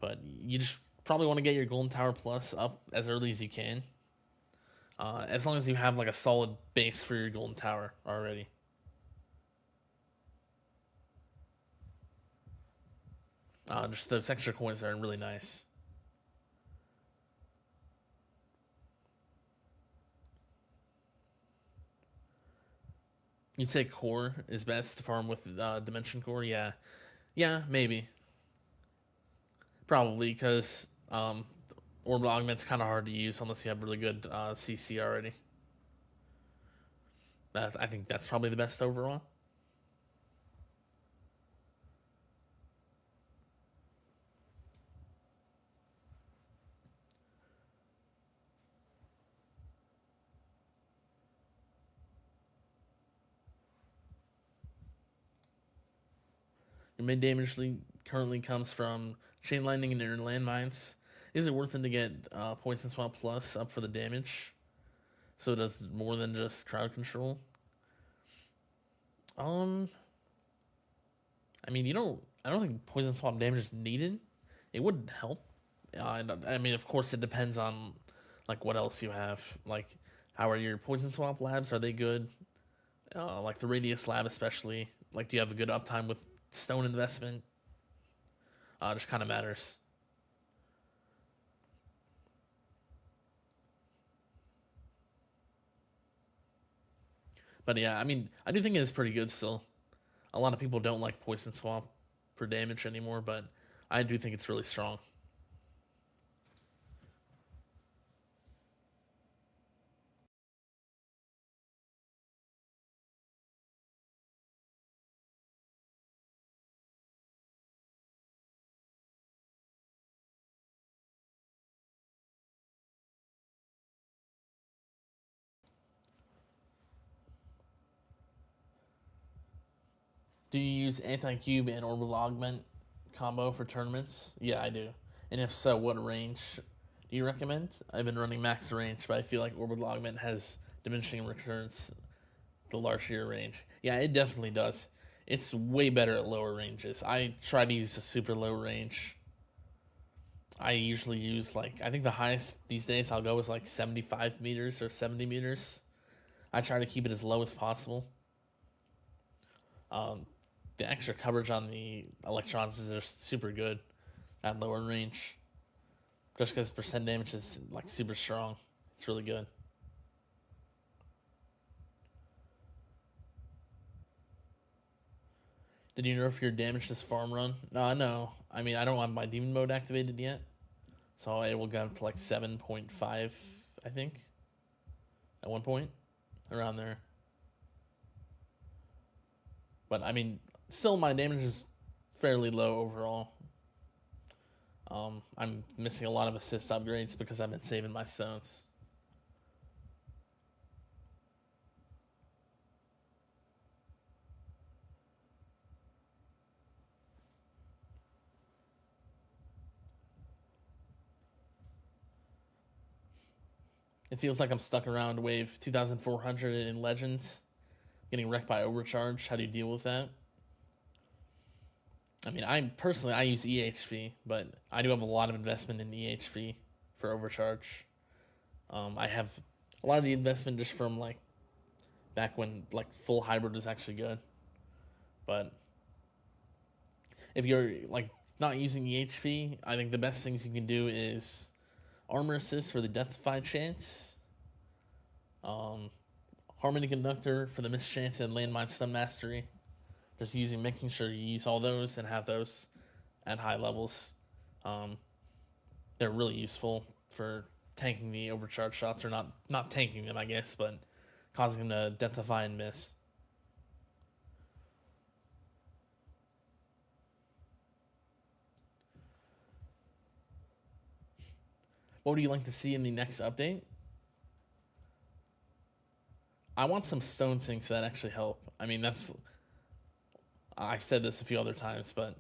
But you just probably want to get your Golden Tower Plus up as early as you can, as long as you have like a solid base for your Golden Tower already. Just those extra coins are really nice. You'd say Core is best to farm with Dimension Core? Yeah. Yeah, maybe. Probably, because Orbital Augment's kind of hard to use unless you have really good CC already. I think that's probably the best overall. Your main damage lead currently comes from Chain Lightning and Inner Landmines. Is it worth it to get Poison Swap Plus up for the damage, so it does more than just crowd control? I mean, I don't think Poison Swap damage is needed. It would help. I mean, of course, it depends on like what else you have. Like, how are your Poison Swap labs? Are they good? Like the Radius lab, especially. Like, do you have a good uptime with stone investment? Just kind of matters. But yeah, I mean, I do think it is pretty good still. A lot of people don't like Poison Swap for damage anymore, but I do think it's really strong. Do you use Anti-Cube and Orbital Augment combo for tournaments? Yeah, I do. And if so, what range do you recommend? I've been running max range, but I feel like Orbital Augment has diminishing returns the larger your range. Yeah, it definitely does. It's way better at lower ranges. I try to use a super low range. I usually use like, I think the highest these days I'll go is like 75 meters or 70 meters. I try to keep it as low as possible. The extra coverage on the electrons is just super good. at lower range. Just because percent damage is like super strong. It's really good. Did you nerf your damage this farm run? No. I mean, I don't have my demon mode activated yet. So it will go up to like 7.5, I think. At one point. Around there. But I mean, still my damage is fairly low overall. I'm missing a lot of assist upgrades because I've been saving my stones. It feels like I'm stuck around wave 2400 in Legends, getting wrecked by overcharge. How do you deal with that? I mean, I use EHP, but I do have a lot of investment in EHP for overcharge. I have a lot of the investment just from like back when like full hybrid was actually good. But if you're like not using EHP, I think the best things you can do is armor assist for the Deathify chance, Harmony Conductor for the miss chance, and Landmine Stun Mastery. Just making sure you use all those and have those at high levels. They're really useful for tanking the overcharge shots, or not tanking them, I guess, but causing them to Deathify and miss. What would you like to see in the next update? I want some stone sinks that actually help. I mean, I've said this a few other times, but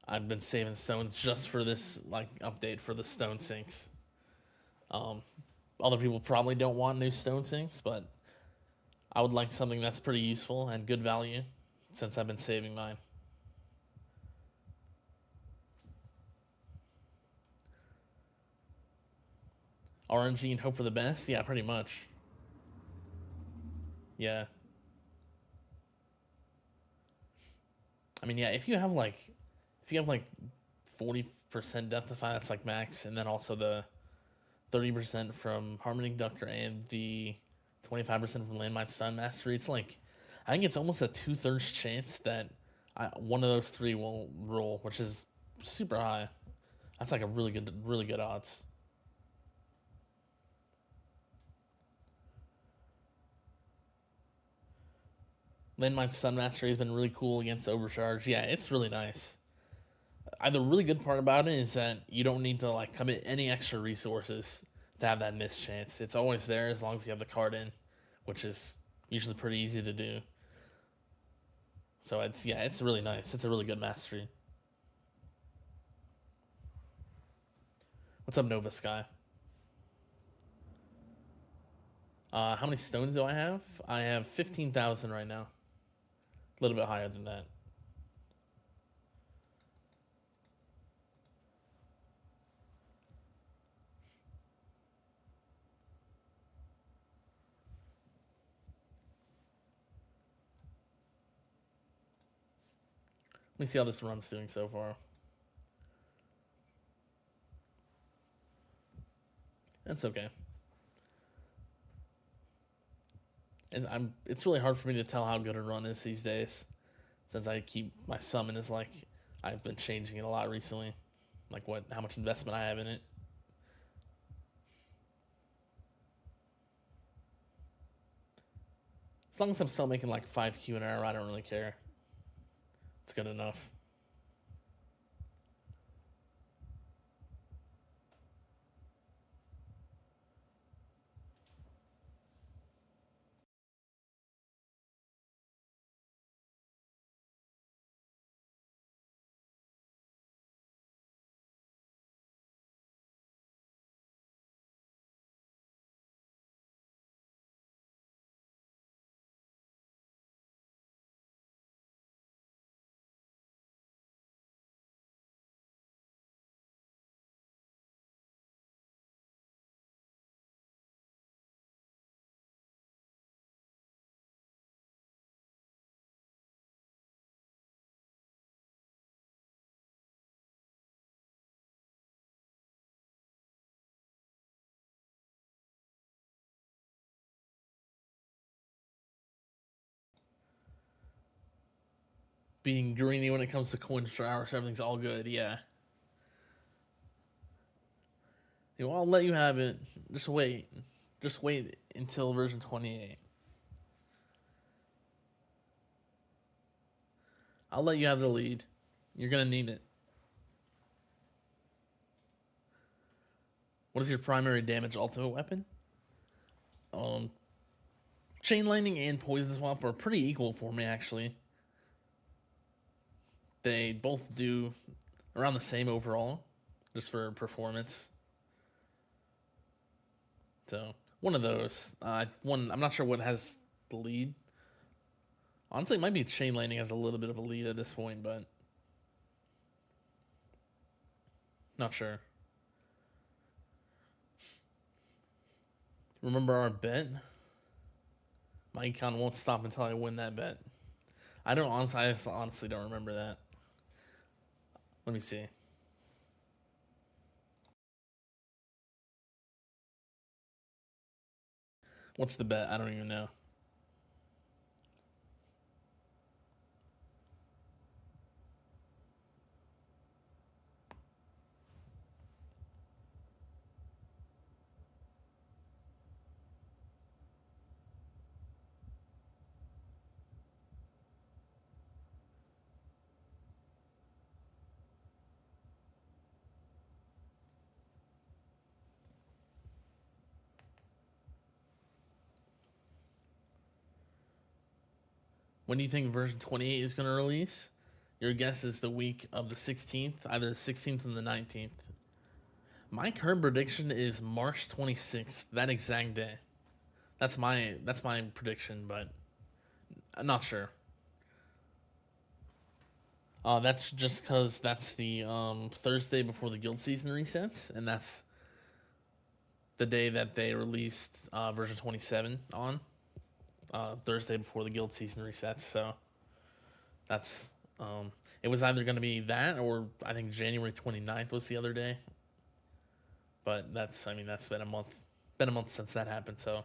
I've been saving stones just for this like update for the stone sinks. Other people probably don't want new stone sinks, but I would like something that's pretty useful and good value since I've been saving mine. RNG and hope for the best? Yeah, pretty much. Yeah. I mean, yeah, if you have like 40% Deathify, that's like max, and then also the 30% from Harmony Conductor and the 25% from Landmine Stun Mastery, it's like, I think it's almost a 2/3 chance that one of those three will roll, which is super high. That's like a really good odds. Landmine Stun Mastery has been really cool against Overcharge. Yeah, it's really nice. The really good part about it is that you don't need to like commit any extra resources to have that miss chance. It's always there as long as you have the card in, which is usually pretty easy to do. So it's really nice. It's a really good mastery. What's up, Nova Sky? How many stones do I have? I have 15,000 right now. A little bit higher than that. Let me see how this run's doing so far. That's okay. And it's really hard for me to tell how good a run is these days, since I keep my summon is like I've been changing it a lot recently, like how much investment I have in it. As long as I'm still making like 5Q an hour, I don't really care. It's good enough. being greedy when it comes to coins per hour, so everything's all good. Yeah. Well, I'll let you have it. Just wait. Just wait until version 28. I'll let you have the lead. You're gonna need it. What is your primary damage ultimate weapon? Um, Chain Lightning and Poison Swap are pretty equal for me, actually. They both do around the same overall, just for performance. So one of those. One I'm not sure what has the lead. Honestly, it might be Chain Lightning has a little bit of a lead at this point, but not sure. Remember our bet? My econ won't stop until I win that bet. I honestly don't remember that. Let me see. What's the bet? I don't even know. When do you think version 28 is going to release? Your guess is the week of the 16th, either the 16th and the 19th. My current prediction is March 26th, that exact day. That's my prediction, but I'm not sure. That's just because that's the Thursday before the guild season resets, and that's the day that they released version 27 on. Thursday before the guild season resets, so that's it was either going to be that or I think January 29th was the other day. But that's been a month since that happened, so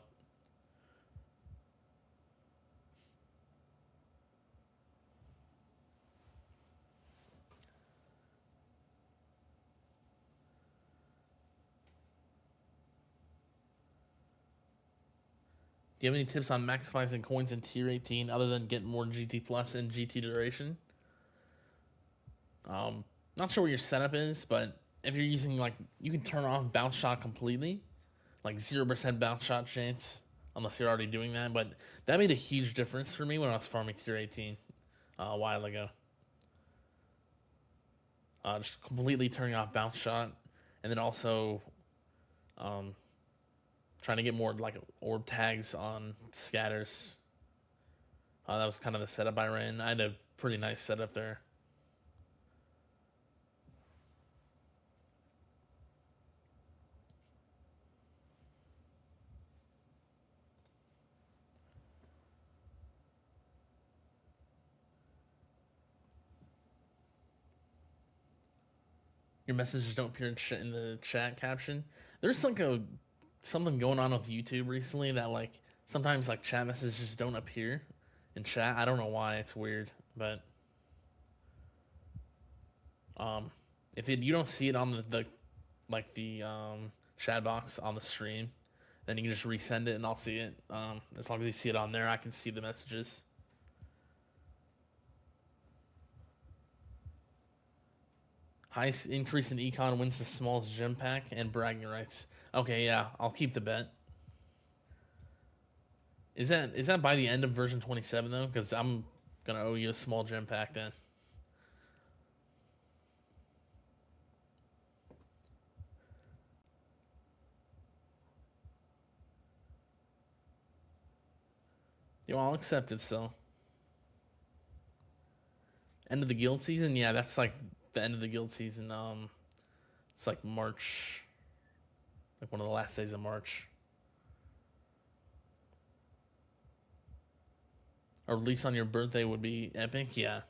do you have any tips on maximizing coins in tier 18 other than getting more GT plus and GT duration? Not sure what your setup is, but if you're using you can turn off bounce shot completely, like 0% bounce shot chance, unless you're already doing that. But that made a huge difference for me when I was farming tier 18 a while ago. Just completely turning off bounce shot, and then also trying to get more orb tags on scatters. That was kind of the setup I ran. I had a pretty nice setup there. Your messages don't appear in the chat caption. There's something going on with YouTube recently that sometimes chat messages don't appear in chat. I don't know why. It's weird, but if you don't see it on the chat box on the stream, then you can just resend it and I'll see it. As long as you see it on there, I can see the messages. Highest increase in econ wins the smallest gem pack and bragging rights. Okay, yeah, I'll keep the bet. Is that by the end of version 27 though? Because I'm gonna owe you a small gem pack then. Yo, I'll accept it still. End of the guild season? Yeah, that's the end of the guild season. It's March, one of the last days of March. A release on your birthday would be epic. Yeah,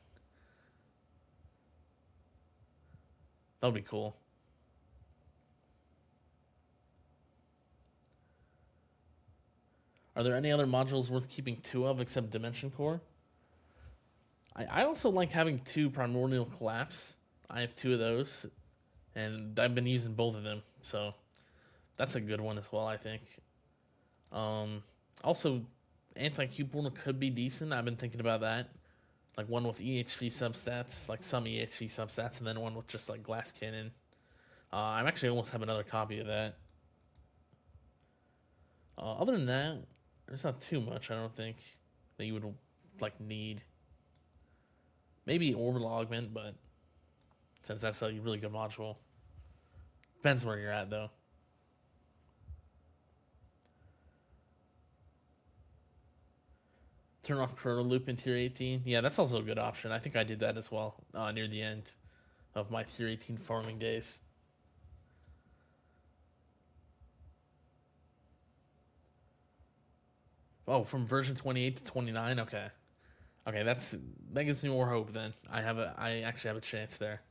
that would be cool. Are there any other modules worth keeping 2 of except Dimension Core? I also like having two Primordial Collapse. I have two of those, and I've been using both of them, so that's a good one as well, I think. Um, Also, Anti-Q Portal could be decent. I've been thinking about that. Like one with EHP substats, like some EHP substats, and then one with just like Glass Cannon. I actually almost have another copy of that. Other than that, there's not too much, I don't think, that you would like need. Maybe Orbital Augment, but since that's a really good module. Depends where you're at, though. Turn off Chrono Loop in Tier 18. Yeah, that's also a good option. I think I did that as well near the end of my Tier 18 farming days. Oh, from version 28 to 29? Okay. Okay, that gives me more hope then. I actually have a chance there.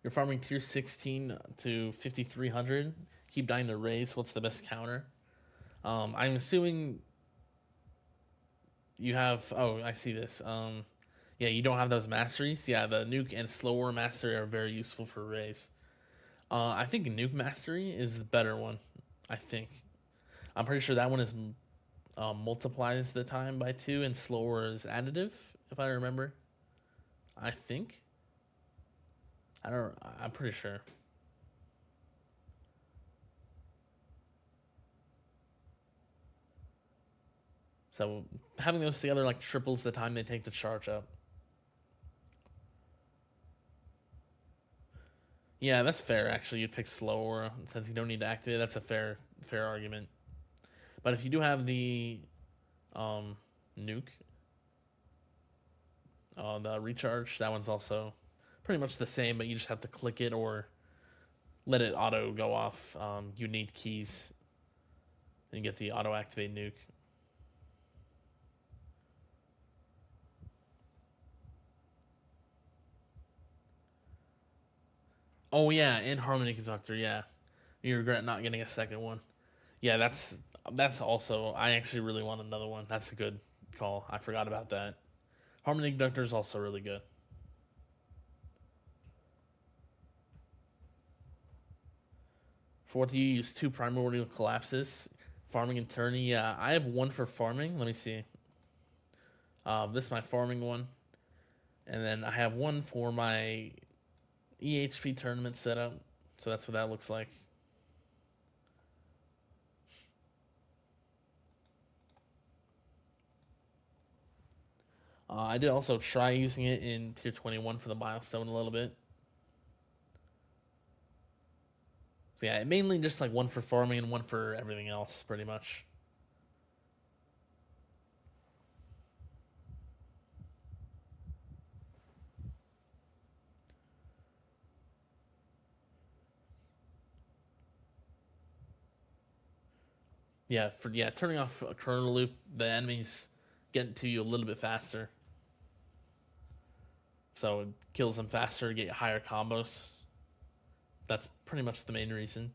You're farming tier 16 to 5300. Keep dying to raise. What's the best counter? I'm assuming you have. Oh, I see this. Yeah, you don't have those masteries. Yeah, the nuke and slower mastery are very useful for raise. I think nuke mastery is the better one. I think. I'm pretty sure that one is multiplies the time by 2 and slower is additive, if I remember. I think. I don't. I'm pretty sure. So having those together like triples the time they take to charge up. Yeah, that's fair. Actually, you'd pick slower since you don't need to activate. That's a fair argument. But if you do have the nuke, the recharge, that one's also pretty much the same, but you just have to click it or let it auto go off. You need keys and get the auto activate nuke. Oh yeah, and Harmony Conductor. Yeah, you regret not getting a second one. Yeah, that's also. I actually really want another one. That's a good call. I forgot about that. Harmony Conductor is also really good. For what do you use? Two Primordial Collapses, farming and tourney. Yeah, I have one for farming. Let me see. This is my farming one, and then I have one for my EHP tournament setup. So that's what that looks like. I did also try using it in tier 21 for the milestone a little bit. So yeah, mainly just like one for farming and one for everything else, pretty much. Yeah, turning off a Chrono Loop, the enemies get to you a little bit faster. So it kills them faster, get higher combos. That's pretty much the main reason.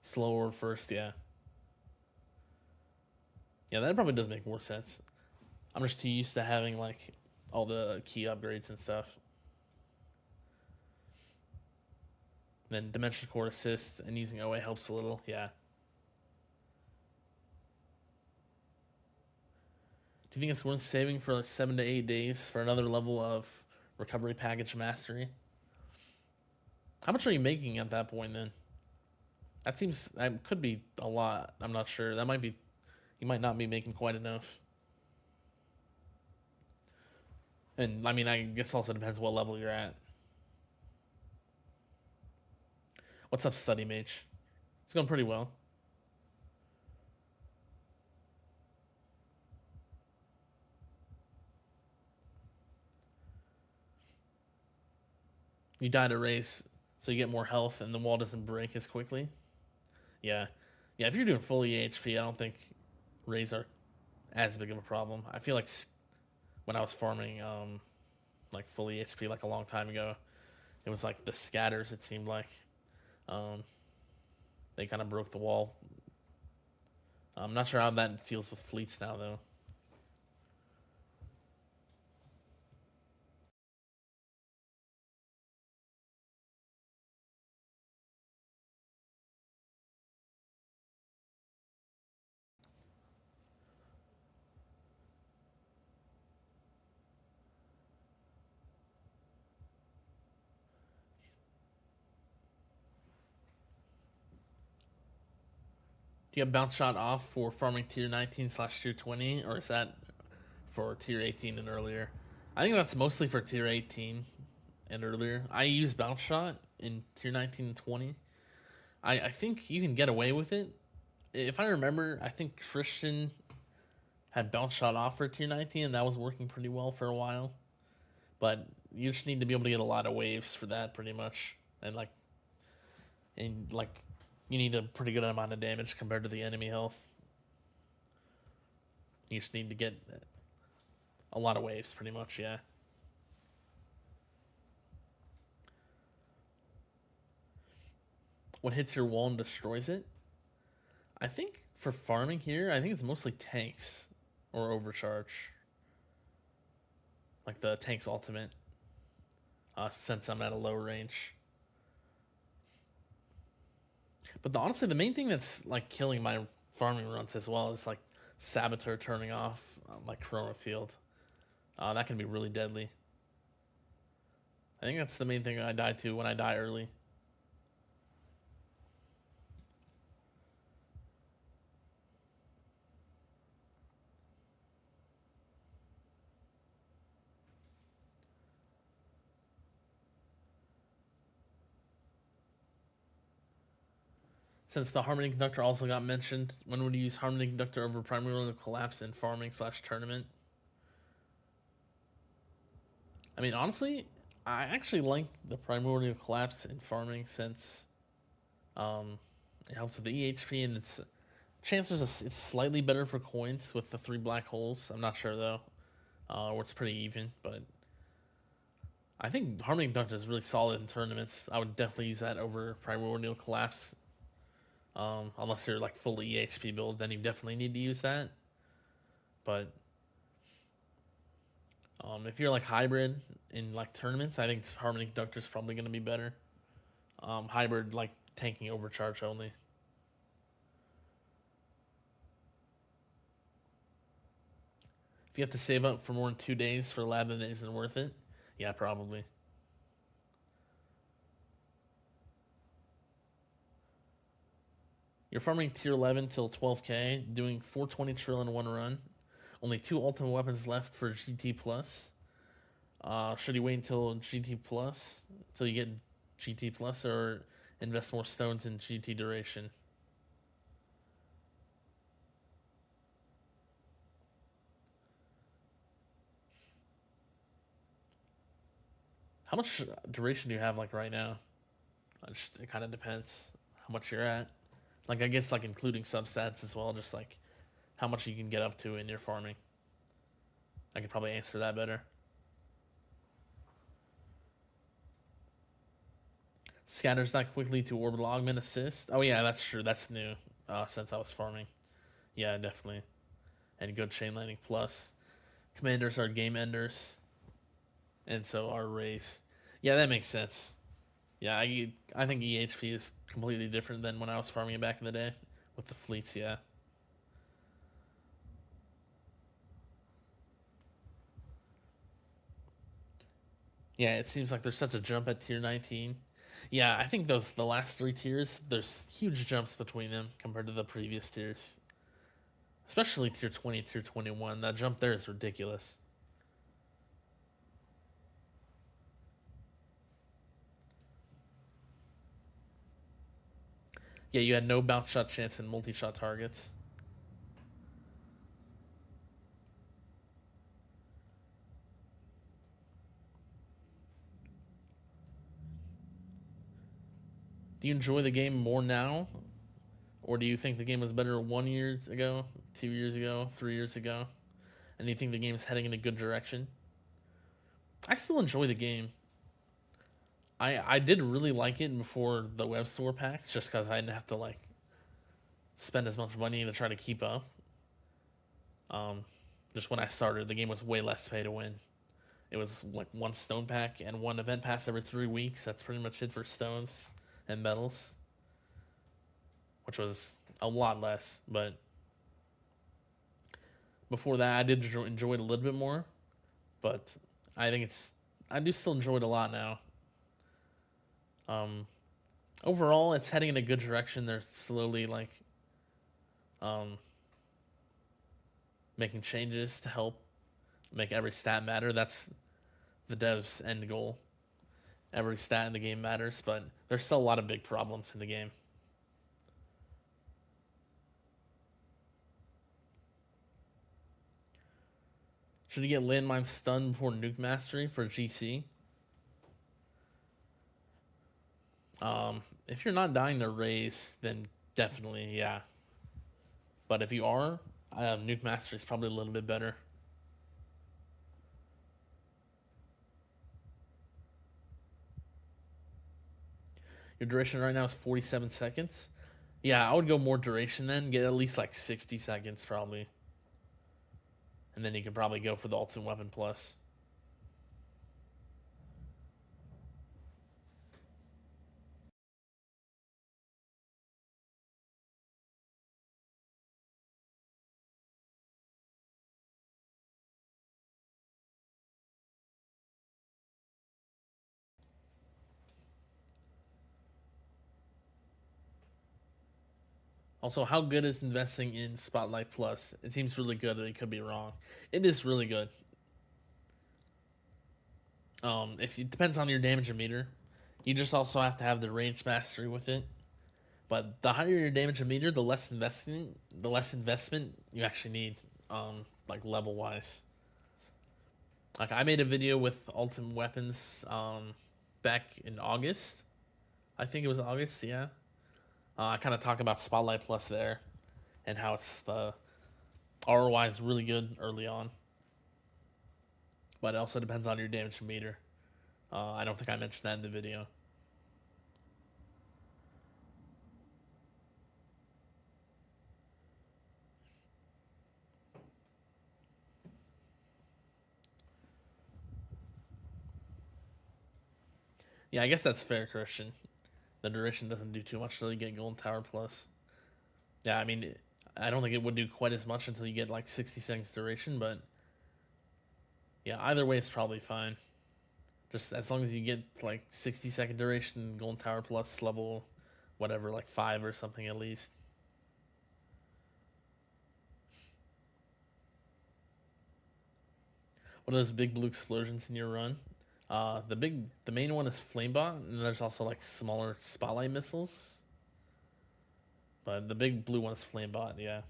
Slower first, yeah. Yeah, that probably does make more sense. I'm just too used to having like all the key upgrades and stuff. Then Dimension Core assist and using OA helps a little, yeah. Do you think it's worth saving for like 7 to 8 days for another level of recovery package mastery? How much are you making at that point then? That could be a lot. I'm not sure. That might be you might not be making quite enough. And I mean, I guess also depends what level you're at. What's up, Study Mage? It's going pretty well. You die to race, so you get more health, and the wall doesn't break as quickly. Yeah, yeah. If you're doing full EHP, I don't think rays are as big of a problem. I feel like when I was farming like full EHP like a long time ago, it was like the scatters. It seemed like um, they kind of broke the wall. I'm not sure how that feels with fleets now though. Do you have bounce shot off for farming tier 19 slash tier 20, or is that for tier 18 and earlier? I think that's mostly for tier 18 and earlier. I use bounce shot in tier 19 and 20. I think you can get away with it. If I remember, I think Christian had bounce shot off for tier 19, and that was working pretty well for a while. But you just need to be able to get a lot of waves for that, pretty much, and you need a pretty good amount of damage compared to the enemy health. You just need to get a lot of waves, pretty much, yeah. What hits your wall and destroys it? I think for farming here, I think it's mostly tanks or overcharge. Like the tank's ultimate, since I'm at a low range. But honestly, the main thing that's like killing my farming runs as well is like Saboteur turning off like Chroma Field. That can be really deadly. I think that's the main thing I die to when I die early. Since the Harmony Conductor also got mentioned, when would you use Harmony Conductor over Primordial Collapse in farming slash tournament? I mean, honestly, I actually like the Primordial Collapse in farming since it helps with the EHP and it's chances it's slightly better for coins with the 3 black holes. I'm not sure though, or it's pretty even, but I think Harmony Conductor is really solid in tournaments. I would definitely use that over Primordial Collapse. Unless you're like fully EHP build, then you definitely need to use that. But if you're like hybrid in like tournaments, I think Harmony Conductor is probably going to be better. Hybrid like tanking overcharge only. If you have to save up for more than 2 days for lab, then it isn't worth it. Yeah, probably. You're farming tier 11 till 12k, doing 420 trill in one run. Only 2 ultimate weapons left for GT plus. Should you wait until GT plus, until you get GT plus, or invest more stones in GT duration? How much duration do you have like right now? It kind of depends how much you're at. Like I guess like including substats as well, just like how much you can get up to in your farming. I could probably answer that better. Scatters that quickly to orbital augment assist. Oh yeah, that's true. That's new since I was farming. Yeah, definitely. And good chain lightning plus. Commanders are game enders, and so are rays. Yeah, that makes sense. Yeah, I think EHP is completely different than when I was farming it back in the day with the fleets. Yeah. Yeah, it seems like there's such a jump at tier 19. Yeah, I think the last 3 tiers, there's huge jumps between them compared to the previous tiers. Especially tier 20, tier 21. That jump there is ridiculous. Yeah, you had no bounce shot chance in multi-shot targets. Do you enjoy the game more now Or do you think the game was better 1 year ago, 2 years ago, 3 years ago? And do you think the game is heading in a good direction? I still enjoy the game. I did really like it before the web store packs, just because I didn't have to like spend as much money to try to keep up. Just when I started, the game was way less pay to win. It was like one stone pack and one event pass every 3 weeks. That's pretty much it for stones and medals, which was a lot less. But before that, I did enjoy it a little bit more. But I think I do still enjoy it a lot now. Overall, it's heading in a good direction. They're slowly like making changes to help make every stat matter. That's the devs' end goal. Every stat in the game matters, but there's still a lot of big problems in the game. Should you get landmine stun before nuke mastery for GC? If you're not dying to raise, then definitely, yeah. But if you are, nuke mastery is probably a little bit better. Your duration right now is 47 seconds. Yeah, I would go more duration then. Get at least like 60 seconds probably. And then you can probably go for the ultimate weapon plus. Also, how good is investing in Spotlight Plus? It seems really good, but it could be wrong. It is really good. If it depends on your damage meter, you just also have to have the range mastery with it. But the higher your damage meter, the less investment you actually need, like level wise. Like I made a video with ultimate weapons, back in August. I think it was August, yeah. I kind of talk about Spotlight Plus there, and how it's the ROI is really good early on, but it also depends on your damage meter. I don't think I mentioned that in the video. Yeah, I guess that's fair, Christian. The duration doesn't do too much until you get Golden Tower Plus. Yeah, I mean, I don't think it would do quite as much until you get like 60 seconds duration, but yeah, either way, it's probably fine. Just as long as you get like 60-second duration, Golden Tower Plus level, whatever, like 5 or something at least. What are those big blue explosions in your run? The main one is Flamebot, and there's also like smaller Spotlight missiles. But the big blue one is Flamebot, yeah.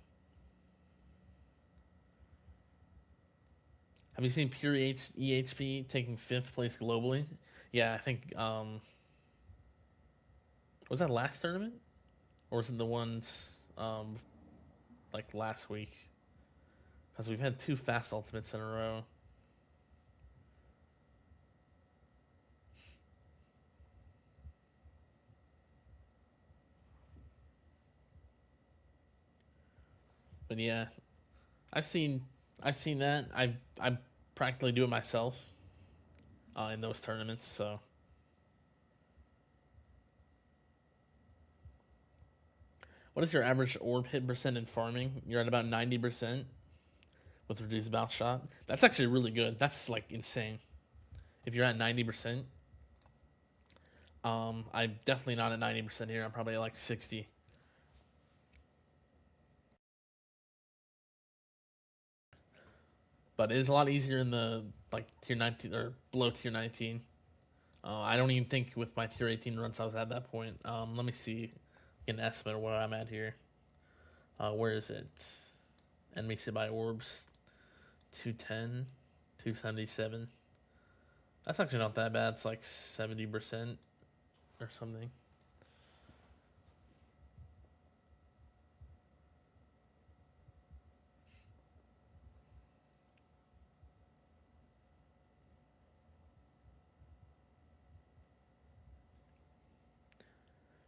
Have you seen Pure EHP taking 5th place globally? Yeah, I think was that last tournament? Or was it the ones like last week? Because we've had 2 fast ultimates in a row. But yeah, I've seen that. I practically do it myself in those tournaments. So what is your average orb hit percent in farming? You're at about 90% with reduced bounce shot. That's actually really good. That's like insane. If you're at 90%, I'm definitely not at 90% here. I'm probably at like 60. But it is a lot easier in the like tier 19 or below tier 19. I don't even think with my tier 18 runs I was at that point. Let me see an estimate of where I'm at here. Where is it? Enemy hit by orbs, 210, 277. That's actually not that bad. It's like 70% or something.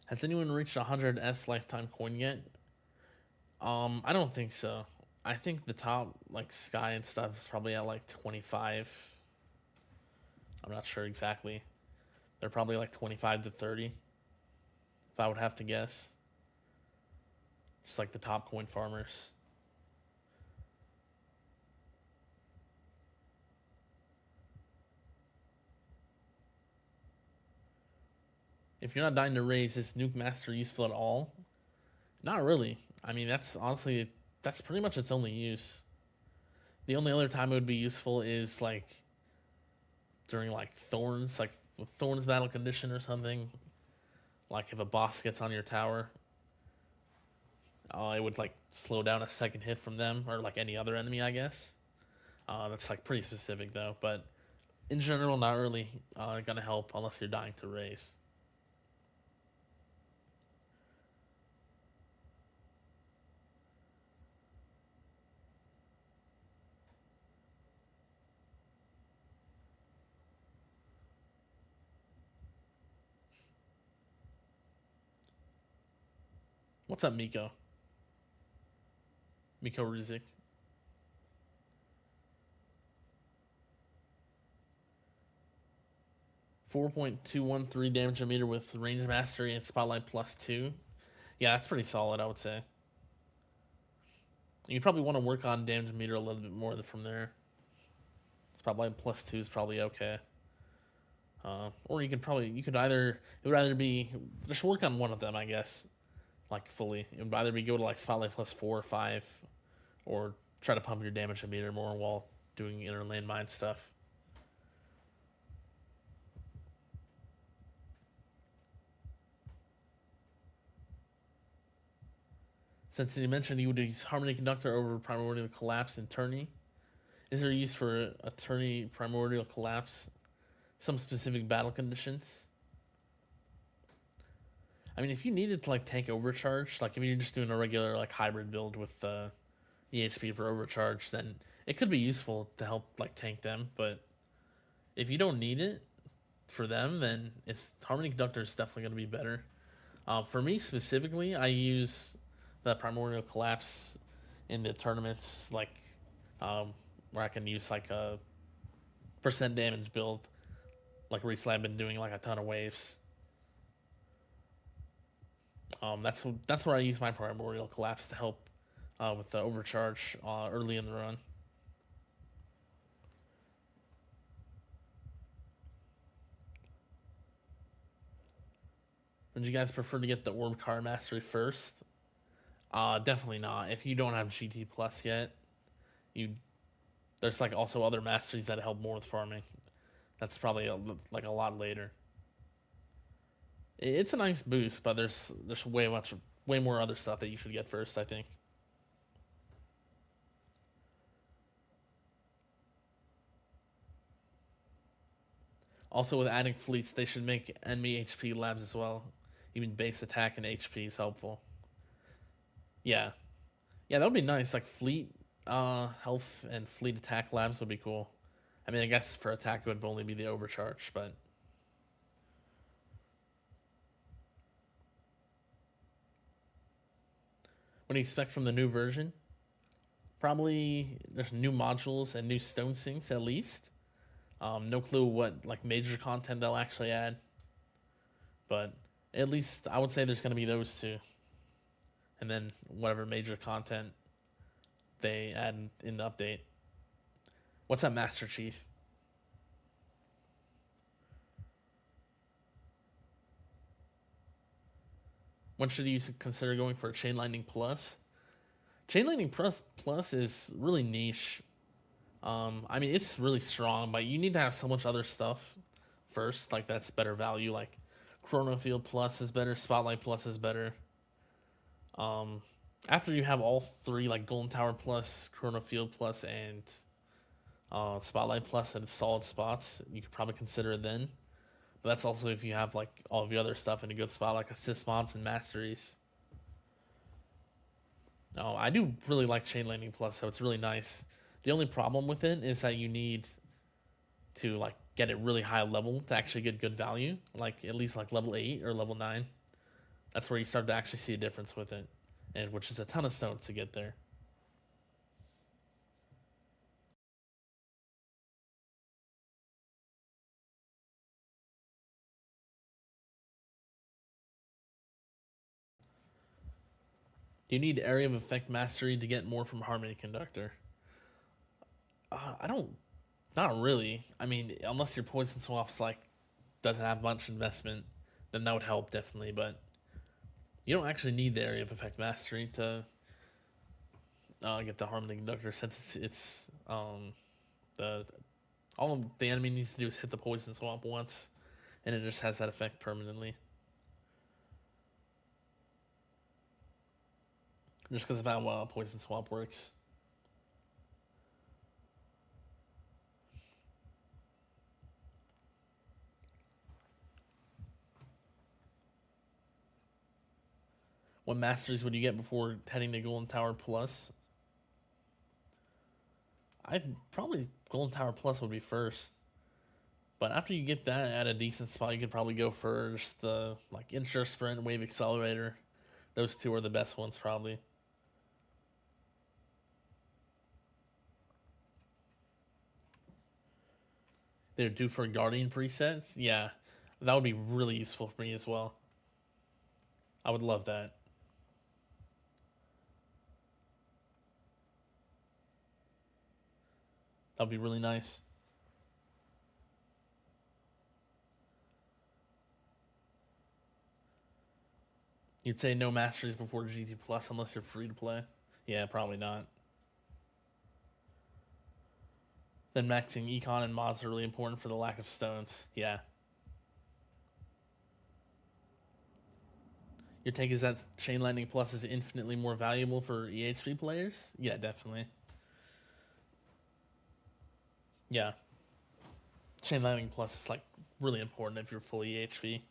Has anyone reached 100S lifetime coin yet? I don't think so. I think the top like Sky and stuff is probably at like 25. I'm not sure exactly. They're probably like 25 to 30, if I would have to guess. Just like the top coin farmers. If you're not dying to raise, is Nuke Master useful at all? Not really. I mean, that's honestly, that's pretty much its only use. The only other time it would be useful is like during like Thorns, like with Thorns battle condition or something. Like if a boss gets on your tower, it would like slow down a second hit from them or like any other enemy, I guess. That's like pretty specific though, but in general, not really gonna help unless you're dying to raise. What's up, Miko? Miko Ruzik. 4.213 damage a meter with range mastery and spotlight +2. Yeah, that's pretty solid, I would say. You probably want to work on damage meter a little bit more from there. Spotlight +2 is probably okay. Or you could either, it would either be, just work on one of them, I guess, like fully. It would either be go to like spotlight +4 or 5, or try to pump your damage meter more while doing inner landmine stuff. Since you mentioned you would use Harmony Conductor over Primordial Collapse in Tourney, is there a use for a Tourney Primordial Collapse? Some specific battle conditions? I mean, if you needed to like tank overcharge, like if you're just doing a regular like hybrid build with EHP for overcharge, then it could be useful to help like tank them. But if you don't need it for them, then it's Harmony Conductor is definitely going to be better. For me specifically, I use the Primordial Collapse in the tournaments, like where I can use like a percent damage build, like recently I've been doing like a ton of waves. That's where I use my Primordial Collapse to help with the overcharge early in the run. Would you guys prefer to get the Orb Card Mastery first? Definitely not. If you don't have GT Plus yet, there's like also other masteries that help more with farming. That's probably like a lot later. It's a nice boost, but there's way more other stuff that you should get first, I think. Also, with adding fleets, they should make enemy HP labs as well. Even base attack and HP is helpful. Yeah, yeah, that would be nice. Like fleet health and fleet attack labs would be cool. I mean, I guess for attack it would only be the overcharge, but what do you expect from the new version? Probably there's new modules and new stone sinks at least. No clue what like major content they'll actually add, but at least I would say there's going to be those two, and then whatever major content they add in the update. What's up, Master Chief? When should you consider going for a Chain Lightning Plus? Chain Lightning Plus is really niche. I mean, it's really strong, but you need to have so much other stuff first. Like that's better value. Like Chrono Field Plus is better. Spotlight Plus is better. After you have all three, like Golden Tower Plus, Chrono Field Plus, and Spotlight Plus at solid spots, you could probably consider it then. But that's also if you have like all of the other stuff in a good spot, like assist mods and masteries. No, I do really like Chain Lightning Plus, so it's really nice. The only problem with it is that you need to like get it really high level to actually get good value, like at least like level 8 or level 9. That's where you start to actually see a difference with it, and which is a ton of stones to get there. Do you need area of effect mastery to get more from Harmony Conductor? I don't. Not really. I mean, unless your poison swaps like doesn't have much investment, then that would help definitely. But you don't actually need the area of effect mastery to get the Harmony Conductor since the all the enemy needs to do is hit the poison swap once, and it just has that effect permanently. Just because of how poison swap works. What masteries would you get before heading to Golden Tower Plus? I'd probably Golden Tower Plus would be first. But after you get that at a decent spot, you could probably go first. The like Ensure Sprint, Wave Accelerator. Those two are the best ones probably. They're due for Guardian presets. Yeah, that would be really useful for me as well. I would love that. That'd be really nice. You'd say no masteries before GT Plus unless you're free to play. Yeah, probably not. Then maxing econ and mods are really important for the lack of stones. Yeah. Your take is that Chain Lightning Plus is infinitely more valuable for EHP players? Yeah, definitely. Yeah. Chain Lightning Plus is like really important if you're full EHP.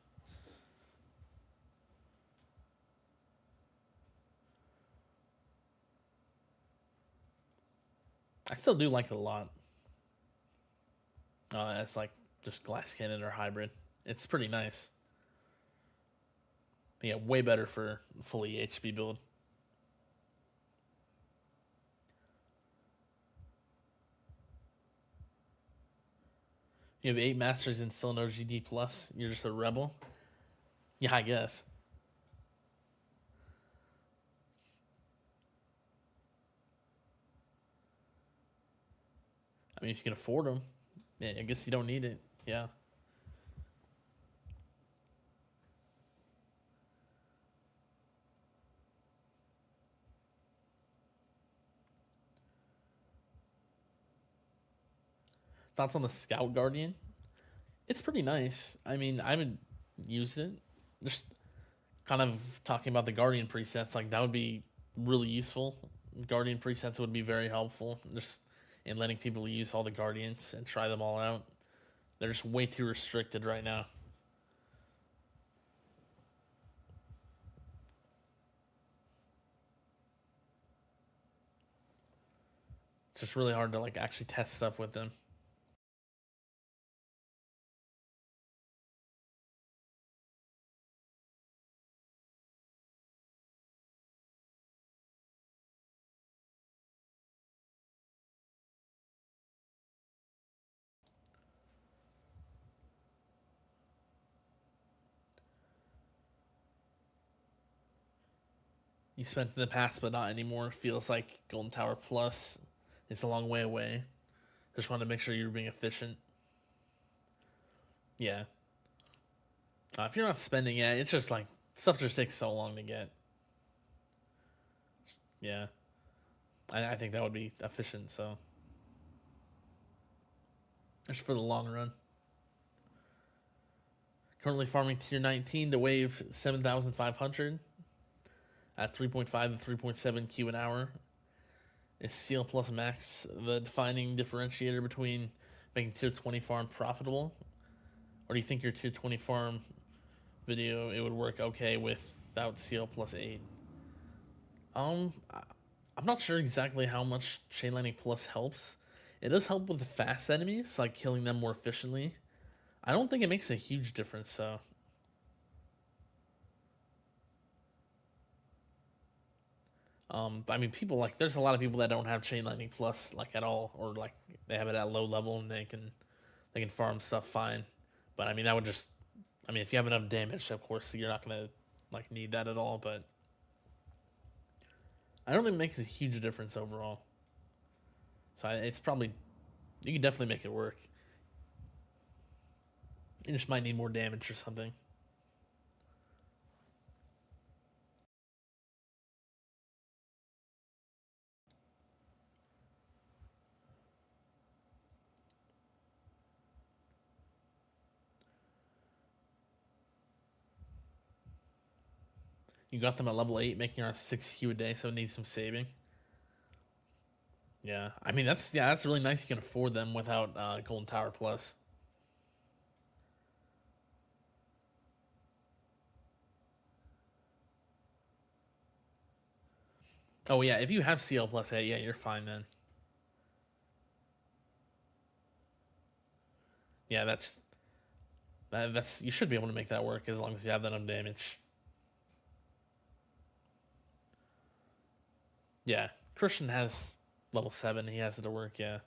I still do like it a lot. It's like just Glass Cannon or Hybrid. It's pretty nice. But yeah, way better for full EHP build. You have 8 masters and still no GD plus. You're just a rebel. Yeah, I guess. I mean, if you can afford them, yeah, I guess you don't need it. Yeah. Thoughts on the Scout Guardian? It's pretty nice. I mean, I haven't used it. Just kind of talking about the Guardian presets, like that would be really useful. Guardian presets would be very helpful. Just in letting people use all the Guardians and try them all out. They're just way too restricted right now. It's just really hard to like actually test stuff with them. You spent in the past, but not anymore. Feels like Golden Tower Plus is a long way away. Just want to make sure you're being efficient. Yeah. If you're not spending it, it's just like stuff just takes so long to get. Yeah. I think that would be efficient, so. Just for the long run. Currently farming tier 19 to wave 7,500 at 3.5 to 3.7 Q an hour. Is Seal plus Max the defining differentiator between making tier 20 farm profitable? Or do you think your tier 20 farm video it would work okay without Seal plus 8? I'm not sure exactly how much Chain Lightning Plus helps. It does help with the fast enemies, like killing them more efficiently. I don't think it makes a huge difference though. I mean, people like there's a lot of people that don't have Chain Lightning Plus like at all, or like they have it at low level and they can farm stuff fine. But I mean, that would just, I mean, if you have enough damage, of course you're not gonna like need that at all. But I don't think it makes a huge difference overall. So it's probably you can definitely make it work. You just might need more damage or something. You got them at level 8, making around 6 Q a day, so it needs some saving. Yeah, I mean that's really nice. You can afford them without Golden Tower Plus. Oh yeah, if you have CL plus A, yeah, you're fine then. Yeah, that's you should be able to make that work as long as you have that on damage. Yeah, Christian has level 7. He has it to work. Yeah,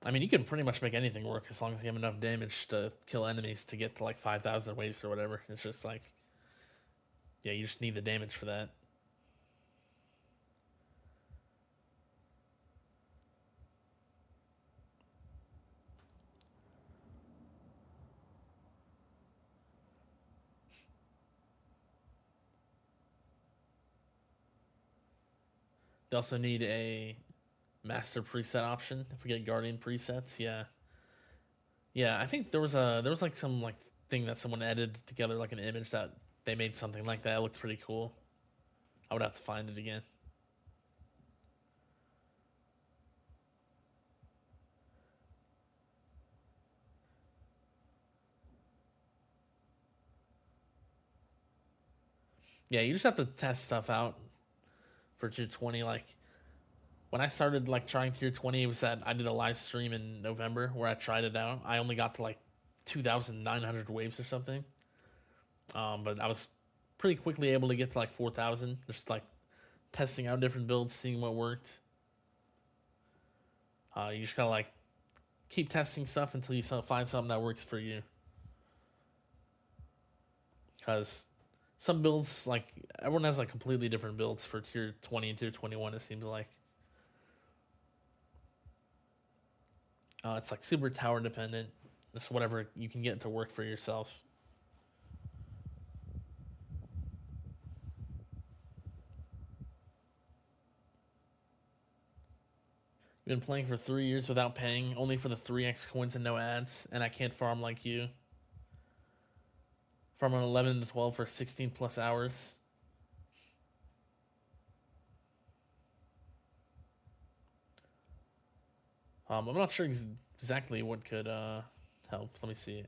I mean you can pretty much make anything work as long as you have enough damage to kill enemies to get to like 5,000 waves or whatever. It's just like, yeah, you just need the damage for that. They also need a master preset option if we get guardian presets. Yeah, yeah. I think there was like some like thing that someone edited together like an image that they made something like that. It looked pretty cool. I would have to find it again. Yeah, you just have to test stuff out for tier 20. Like when I started like trying tier 20, it was that I did a live stream in November where I tried it out. I only got to like 2,900 waves or something. But I was pretty quickly able to get to like 4,000, just like testing out different builds, seeing what worked. You just gotta like keep testing stuff until you find something that works for you. Because some builds, like everyone has like completely different builds for tier 20 and tier 21. It seems like it's like super tower dependent. Just whatever you can get to work for yourself. You've been playing for 3 years without paying, only for the 3x coins and no ads, and I can't farm like you. Farm on 11 to 12 for 16 plus hours. I'm not sure exactly what could help. Let me see.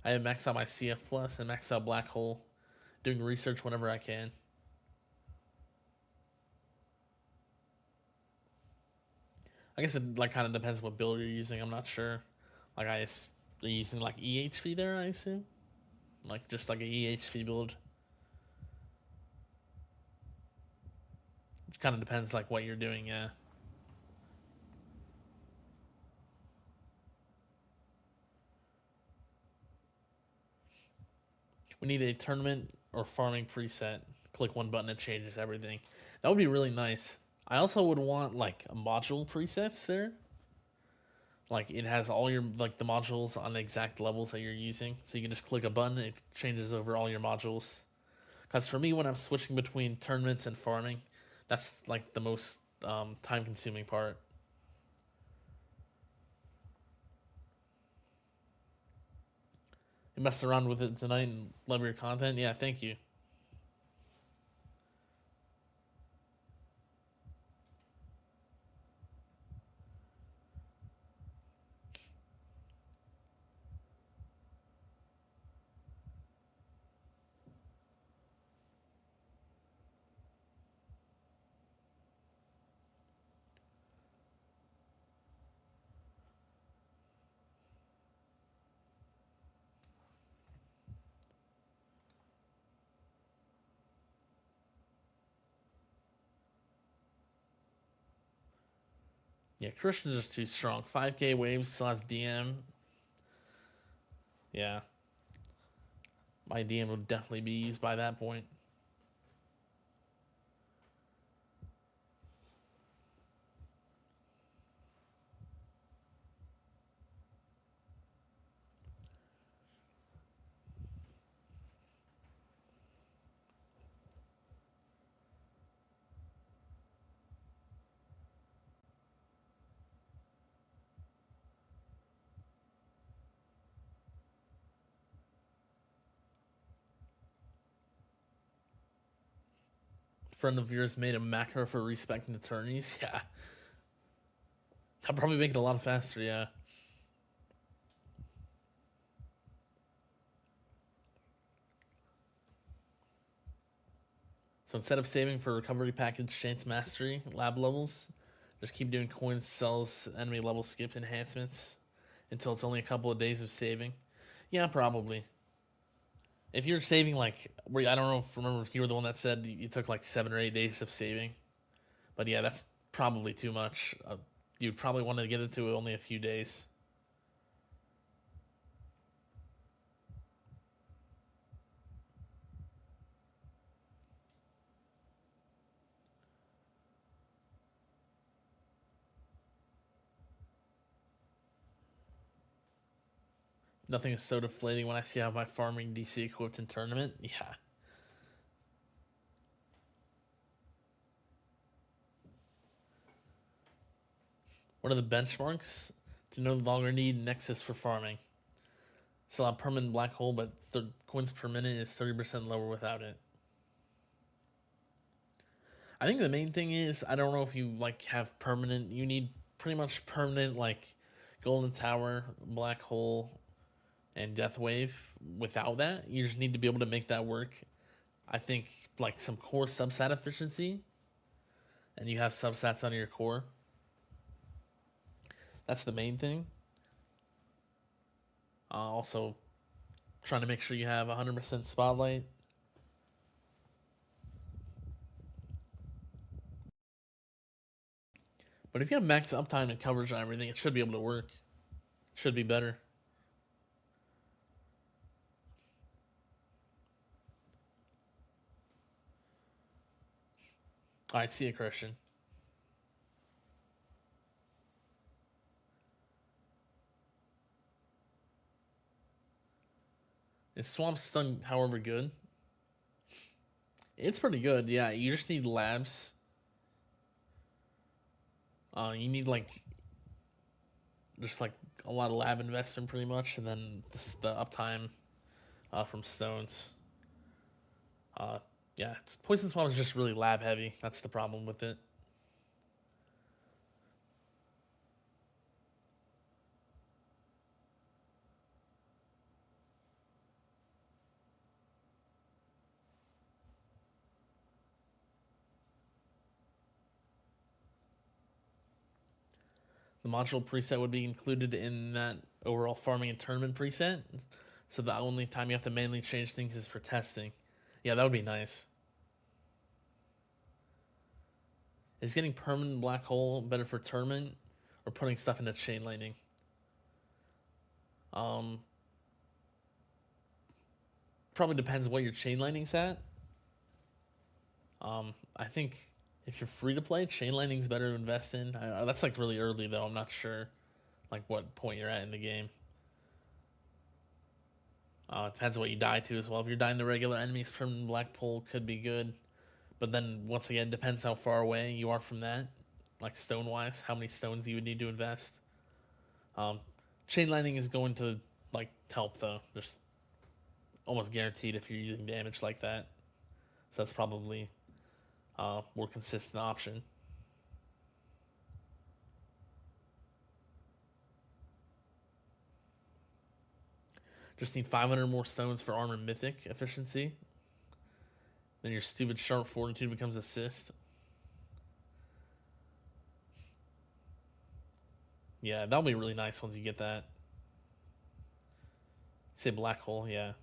I have maxed out my CF plus and maxed out Black Hole, doing research whenever I can. I guess it like kind of depends what build you're using. I'm not sure. Like are you using like EHP there? I assume, like just like a EHP build. It kind of depends like what you're doing. Yeah. We need a tournament or farming preset. Click one button, it changes everything. That would be really nice. I also would want like module presets there. Like it has all your like the modules on the exact levels that you're using, so you can just click a button, it changes over all your modules. Because for me, when I'm switching between tournaments and farming, that's like the most time-consuming part. You messed around with it tonight and love your content. Yeah, thank you. Yeah, Christian's just too strong. 5k waves still has DM. Yeah. My DM would definitely be used by that point. Friend of yours made a macro for respecting attorneys. Yeah. That'll probably make it a lot faster, yeah. So instead of saving for recovery package chance mastery lab levels, just keep doing coins, cells, enemy level skip enhancements until it's only a couple of days of saving. Yeah, probably. If you're saving like, I don't know remember if you were the one that said you took like 7 or 8 days of saving, but yeah, that's probably too much. You'd probably want to get it to only a few days. Nothing is so deflating when I see how my farming DC equipped in tournament. Yeah. What are the benchmarks? To no longer need Nexus for farming. Still have permanent black hole, but coins per minute is 30% lower without it. I think the main thing is I don't know if you like have permanent. You need pretty much permanent like golden tower, black hole, and death wave. Without that, you just need to be able to make that work. I think like some core substat efficiency, and you have substats on your core. That's the main thing. Also, trying to make sure you have 100% spotlight. But if you have max uptime and coverage and everything, it should be able to work. Should be better. All right, see you, Christian. Is Swamp Stun, however, good? It's pretty good, yeah. You just need labs. You need like just like a lot of lab investment, pretty much, and then the uptime from stones. Yeah, Poison Swamp is just really lab heavy. That's the problem with it. The module preset would be included in that overall farming and tournament preset. So the only time you have to manually change things is for testing. Yeah, that would be nice. Is getting permanent black hole better for tournament or putting stuff into chain lightning? Probably depends what your chain lightning's at. I think if you're free to play, chain lightning's better to invest in. That's like really early though. I'm not sure like what point you're at in the game. It depends what you die to as well. If you're dying to regular enemies, permanent black hole could be good. But then once again, depends how far away you are from that, like stone wise, how many stones you would need to invest. Chain lightning is going to like help though, just almost guaranteed if you're using damage like that. So that's probably a more consistent option. Just need 500 more stones for armor mythic efficiency. Then your stupid sharp fortitude becomes assist. Yeah, that'll be really nice once you get that. Say black hole, yeah.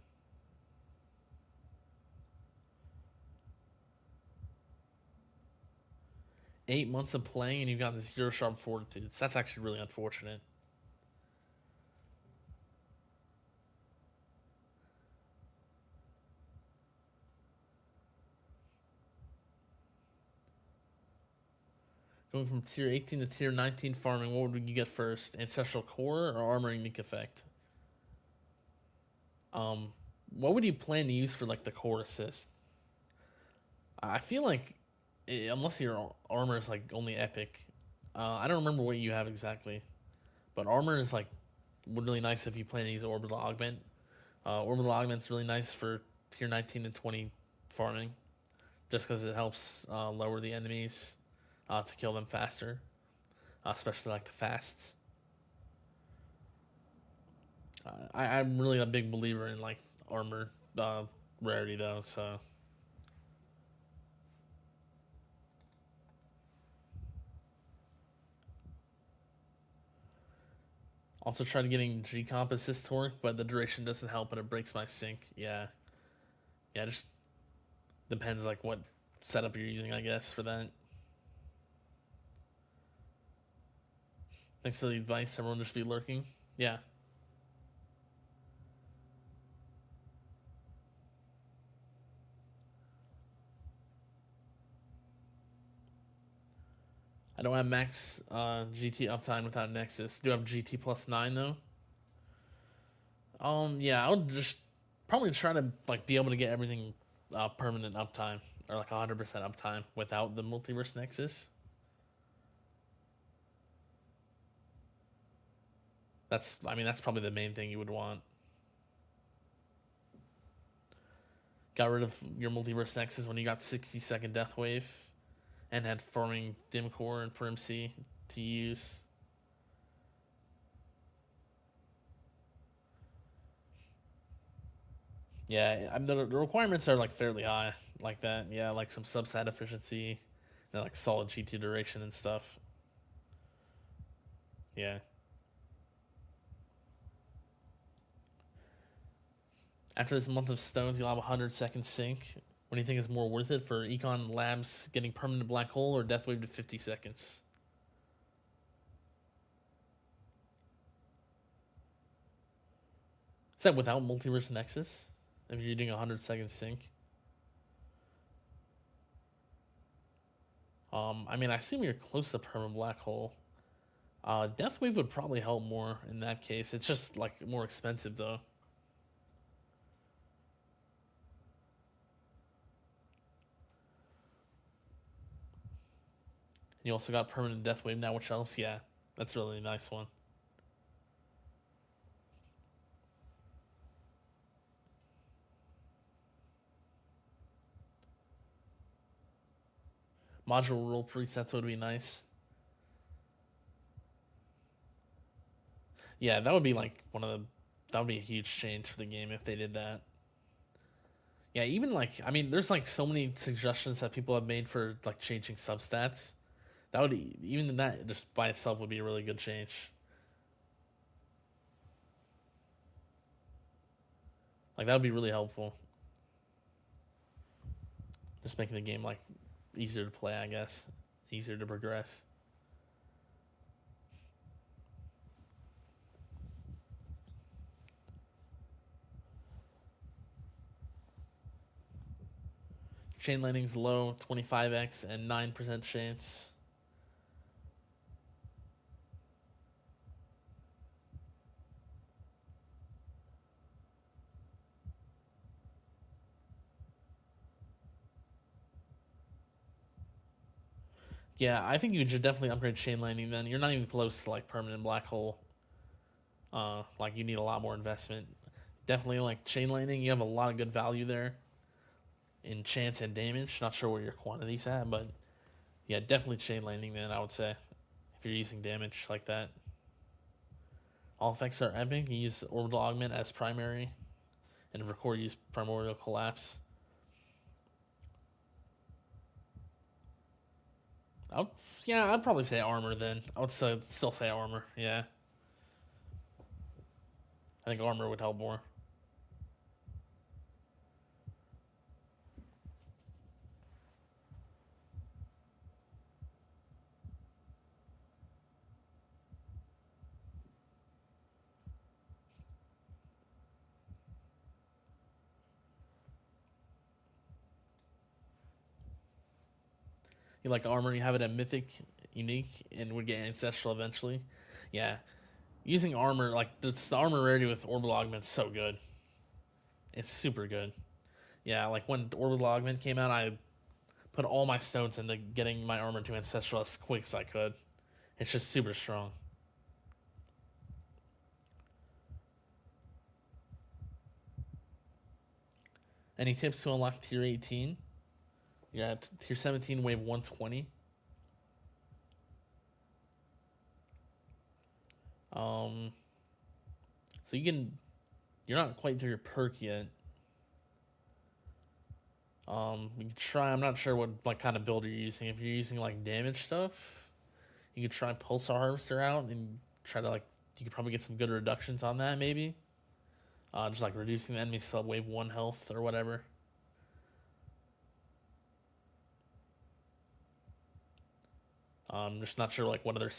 8 months of playing and you've got 0 sharp fortitudes. That's actually really unfortunate. Going from tier 18 to tier 19 farming, what would you get first? Ancestral Core or Armor Unique Effect? What would you plan to use for like the core assist? I feel like unless your armor is like only epic, I don't remember what you have exactly, but armor is like really nice if you plan to use orbital augment. Orbital augment's really nice for tier 19 and 20 farming, just because it helps lower the enemies to kill them faster, especially like the fasts. I'm really a big believer in like armor rarity though, so also tried getting G comp assist to work, but the duration doesn't help and it breaks my sync. Yeah, yeah, just depends like what setup you're using, I guess, for that. Thanks for the advice. Everyone just be lurking. Yeah. I don't have max GT uptime without Nexus. Do have GT plus 9 though. Yeah, I would just probably try to like be able to get everything permanent uptime or like 100% uptime without the multiverse Nexus. That's probably the main thing you would want. Got rid of your multiverse Nexus when you got 60-second Death Wave and had farming Dim Core and Primcy to use. Yeah, the requirements are like fairly high, like that. Yeah, like some substat efficiency, and like solid GT duration and stuff. Yeah. After this month of stones, you'll have 100-second sync. What do you think is more worth it for Econ Labs getting permanent black hole or Death Wave to 50 seconds? Is that without Multiverse Nexus? If you're doing 100-second sync? I assume you're close to permanent black hole. Death Wave would probably help more in that case. It's just like more expensive though. You also got permanent Death Wave now, which helps. Yeah, that's a really nice one. Module rule presets would be nice. Yeah, that would be like that would be a huge change for the game if they did that. Yeah, even like there's like so many suggestions that people have made for like changing substats. That would even that just by itself would be a really good change. Like that would be really helpful. Just making the game like easier to play, I guess, easier to progress. Chain lightning's low, 25x and 9% chance. Yeah, I think you should definitely upgrade chain lightning. Then you're not even close to like permanent black hole. Like you need a lot more investment. Definitely like chain lightning. You have a lot of good value there in chance and damage. Not sure where your quantity's at, but yeah, definitely chain lightning. Then I would say if you're using damage like that. All effects are epic. You use orbital augment as primary, and record use primordial collapse. I'd probably say armor then. I would still say armor. Yeah, I think armor would help more. You like armor, you have it at mythic, unique, and would get ancestral eventually. Yeah, using armor like the armor rarity with orbital augment's so good. It's super good. Yeah, like when orbital augment came out, I put all my stones into getting my armor to ancestral as quick as I could. It's just super strong. Any tips to unlock tier 18? You're at tier 17, wave 120. So you're not quite to your perk yet. You can try. I'm not sure what like kind of build you're using. If you're using like damage stuff, you could try Pulsar Harvester out and try to like. You could probably get some good reductions on that maybe. Just like reducing the enemy sub wave 1 health or whatever. Just not sure like what other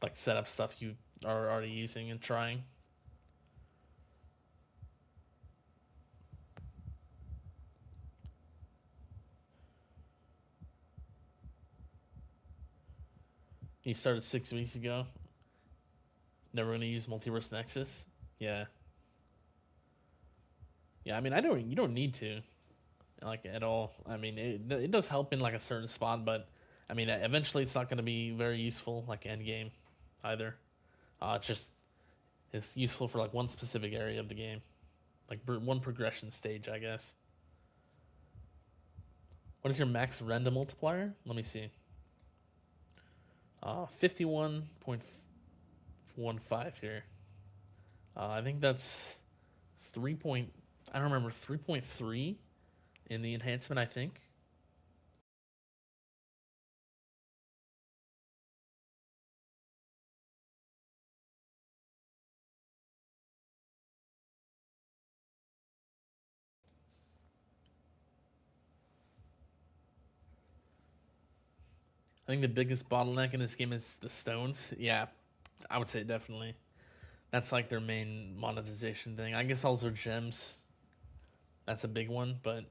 like setup stuff you are already using and trying. You started 6 weeks ago. Never gonna use Multiverse Nexus. Yeah. Yeah, I mean, you don't need to, like at all. I mean, it does help in like a certain spot, but I mean, eventually it's not gonna be very useful like end game, either. It's useful for like one specific area of the game, like one progression stage, I guess. What is your max random multiplier? Let me see. 51.15 here. I think that's 3 point. I don't remember 3.3 in the enhancement. I think. I think the biggest bottleneck in this game is the stones. Yeah, I would say definitely. That's like their main monetization thing. I guess also gems. That's a big one, but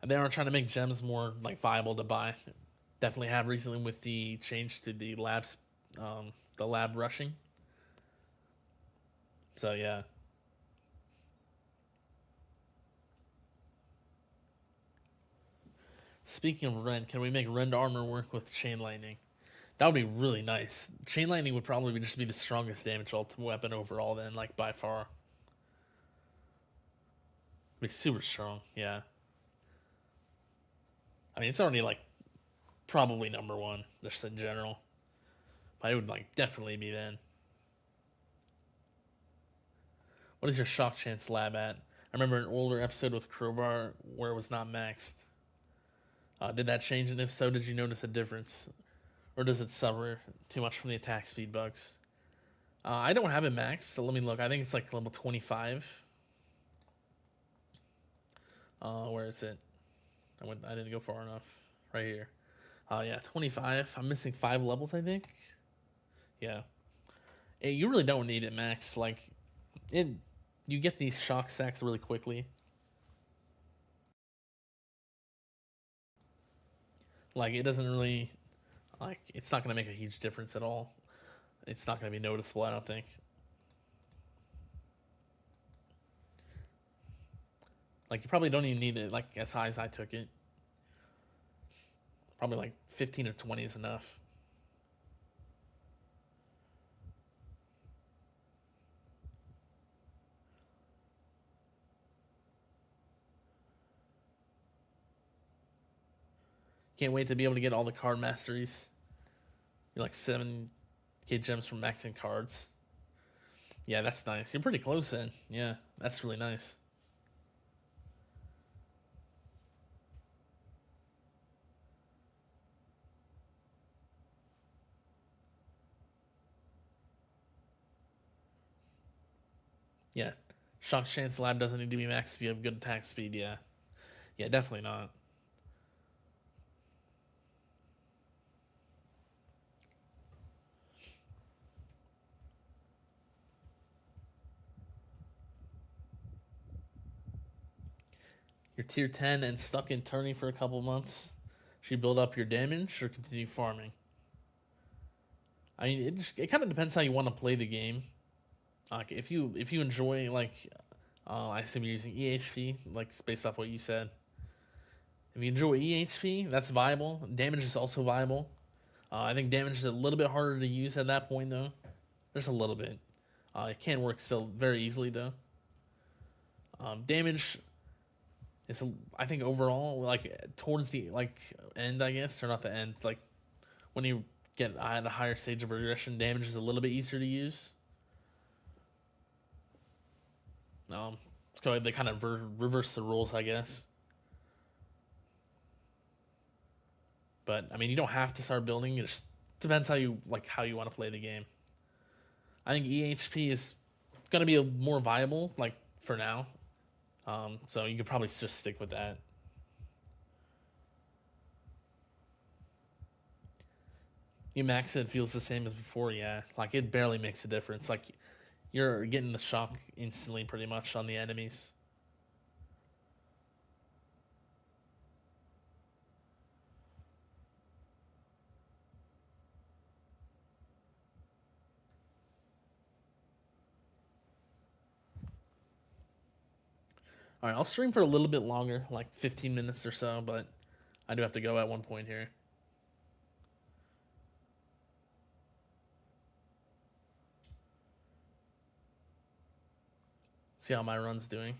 they are trying to make gems more like viable to buy. Definitely have recently with the change to the lab rushing. So yeah. Speaking of rend, can we make rend armor work with chain lightning? That would be really nice. Chain lightning would probably just be the strongest damage ultimate weapon overall. Then, like by far, be super strong. Yeah. I mean, it's already like probably number one just in general, but it would like definitely be then. What is your shock chance lab at? I remember an older episode with Crowbar where it was not maxed. Did that change? And if so, did you notice a difference? Or does it suffer too much from the attack speed bugs? I don't have it maxed, so let me look. I think it's like level 25. Where is it? I didn't go far enough. Right here. Yeah, 25. I'm missing 5 levels, I think. Yeah. Hey, you really don't need it max. Like, you get these shock stacks really quickly. Like, it doesn't really, like, it's not going to make a huge difference at all. It's not going to be noticeable, I don't think. Like, you probably don't even need it, like, as high as I took it. Probably, like, 15 or 20 is enough. Can't wait to be able to get all the card masteries. You're like 7K gems from maxing cards. Yeah, that's nice. You're pretty close then. Yeah, that's really nice. Yeah. Shock Chance Lab doesn't need to be maxed if you have good attack speed, yeah. Yeah, definitely not. You're tier 10 and stuck in tourney for a couple months. Should you build up your damage or continue farming? I mean, it kind of depends how you want to play the game. Like if you enjoy like, I assume you're using EHP, like based off what you said. If you enjoy EHP, that's viable. Damage is also viable. I think damage is a little bit harder to use at that point though. Just a little bit. It can work still very easily though. Damage is, I think overall, like towards the like end, I guess, or not the end, like when you get at a higher stage of progression, damage is a little bit easier to use. So they kind of reverse the rules, I guess. But I mean, you don't have to start building. It just depends how you want to play the game. I think EHP is gonna be more viable, like for now. So you could probably just stick with that. You max it feels the same as before, yeah. Like it barely makes a difference. Like you're getting the shock instantly, pretty much on the enemies. All right, I'll stream for a little bit longer, like 15 minutes or so, but I do have to go at one point here. See how my run's doing.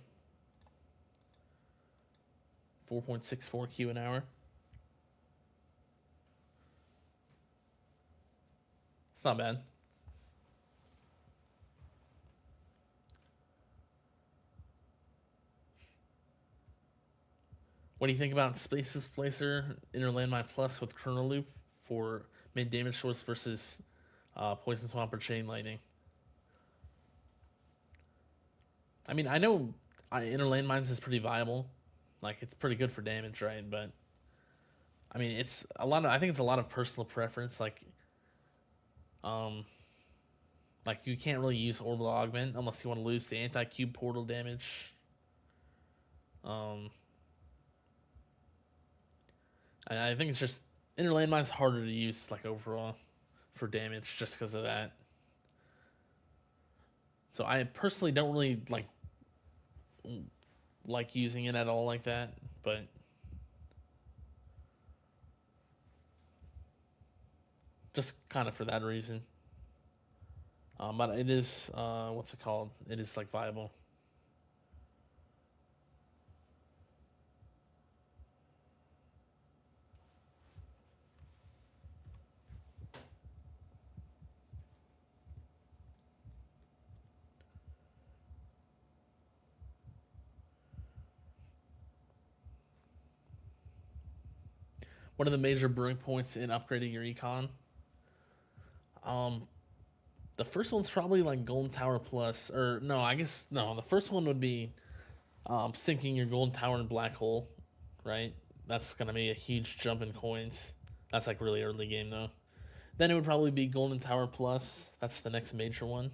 4.64 Q an hour. It's not bad. What do you think about Space Displacer Inner Landmine Plus with Chrono Loop for mid damage source versus Poison Swamp or Chain Lightning? I mean, I know Inner Landmines is pretty viable. Like, it's pretty good for damage, right? But, I mean, it's a lot of, I think it's a lot of personal preference. Like you can't really use Orbital Augment unless you want to lose the anti-cube portal damage. I think it's just Inner Landmine's harder to use, like overall, for damage just because of that. So I personally don't really like using it at all like that, but just kind of for that reason. But it is what's it called? It is like viable. One of the major brewing points in upgrading your econ. The first one's probably like Golden Tower Plus, or no, I guess no. The first one would be sinking your Golden Tower in Black Hole, right? That's gonna be a huge jump in coins. That's like really early game though. Then it would probably be Golden Tower Plus. That's the next major one.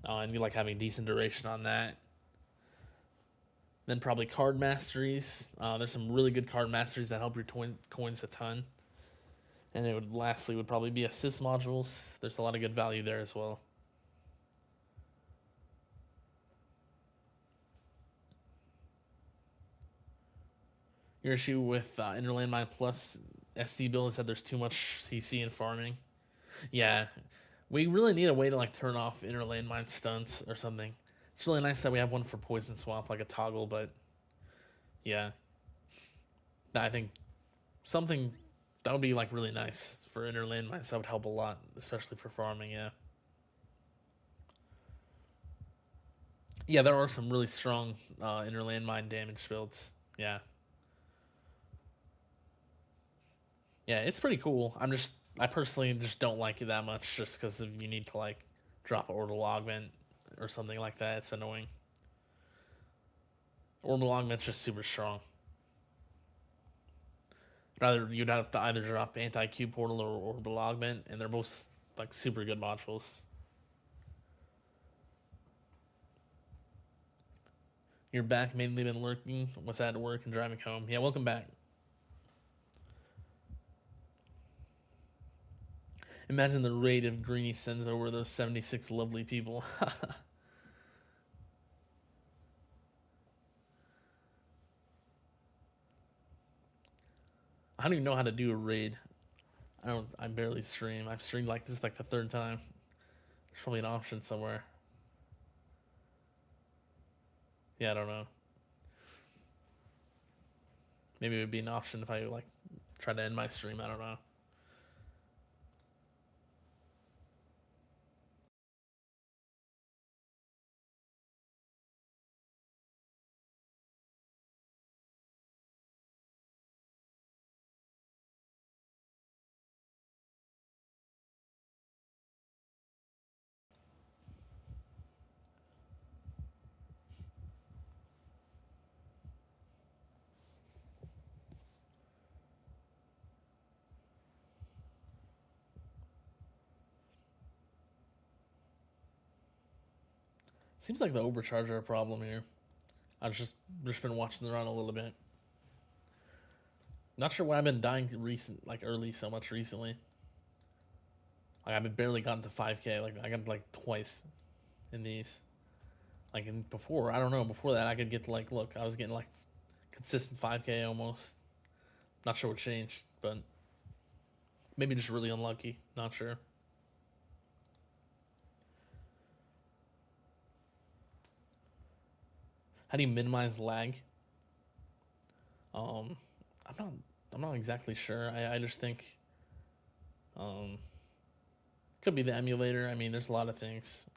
And you like having decent duration on that. Then probably card masteries. There's some really good card masteries that help your coins a ton. And it would lastly would probably be assist modules. There's a lot of good value there as well. Your issue with Inner Landmine Plus SD build is that there's too much CC in farming. Yeah, we really need a way to like turn off Inner Landmine stunts or something. It's really nice that we have one for Poison Swamp, like a toggle, but yeah. I think something that would be like really nice for Inner Landmines. That would help a lot, especially for farming, yeah. Yeah, there are some really strong Inner Landmine damage builds, yeah. Yeah, it's pretty cool. I personally just don't like it that much just because you need to like drop Orbital Augment or something like that. It's annoying. Orbital Augment's just super strong. You'd have to either drop Anti-Cube Portal or Orbital Augment, and they're both like super good modules. You're back, mainly been lurking. What's at work and driving home? Yeah, welcome back. Imagine the raid if Greeny sends over those 76 lovely people. I don't even know how to do a raid. I barely stream. I've streamed like this is like the third time. There's probably an option somewhere. Yeah, I don't know. Maybe it would be an option if I like try to end my stream. I don't know. Seems like the overcharger a problem here. I've just been watching the run a little bit. Not sure why I've been dying early so much recently. Like I've barely gotten to 5K. Like I got like twice in these. Like before, I don't know. Before that, I could get like look. I was getting like consistent 5K almost. Not sure what changed, but maybe just really unlucky. Not sure. How do you minimize lag? I'm not exactly sure. I just think could be the emulator. I mean, there's a lot of things.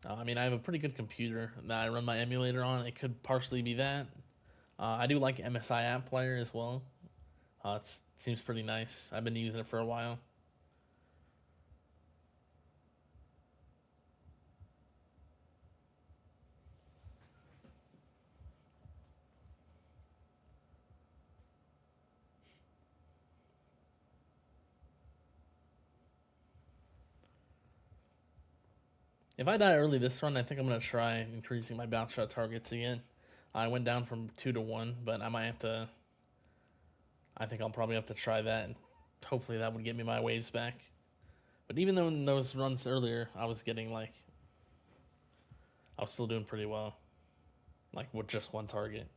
I mean, I have a pretty good computer that I run my emulator on. It could partially be that. I do like MSI App Player as well. It seems pretty nice. I've been using it for a while. If I die early this run, I think I'm going to try increasing my bounce shot targets again. I went down from 2 to 1, but I might have to. I think I'll probably have to try that, and hopefully that would get me my waves back. But even though in those runs earlier, I was getting like. I was still doing pretty well. Like with just one target.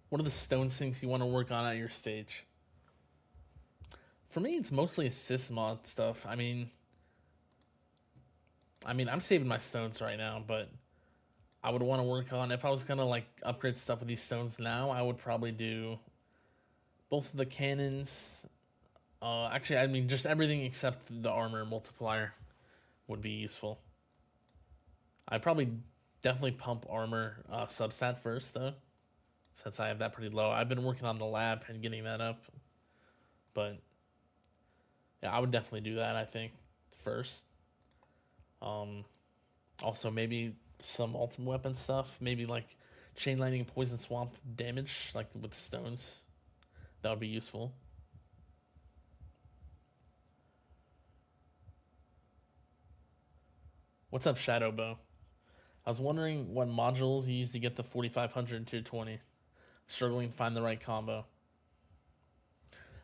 What are the stone sinks you want to work on at your stage? For me, it's mostly assist mod stuff. I mean, I'm saving my stones right now, but I would want to work on if I was gonna like upgrade stuff with these stones now. I would probably do both of the cannons. Actually, I mean just everything except the armor multiplier would be useful. I'd probably definitely pump armor substat first though, since I have that pretty low. I've been working on the lab and getting that up, but yeah, I would definitely do that. I think first. Also maybe some ultimate weapon stuff. Maybe like chain lightning, poison swamp damage, like with stones. That would be useful. What's up, Shadowbow? I was wondering what modules you use to get the 4500 to 20. Struggling to find the right combo.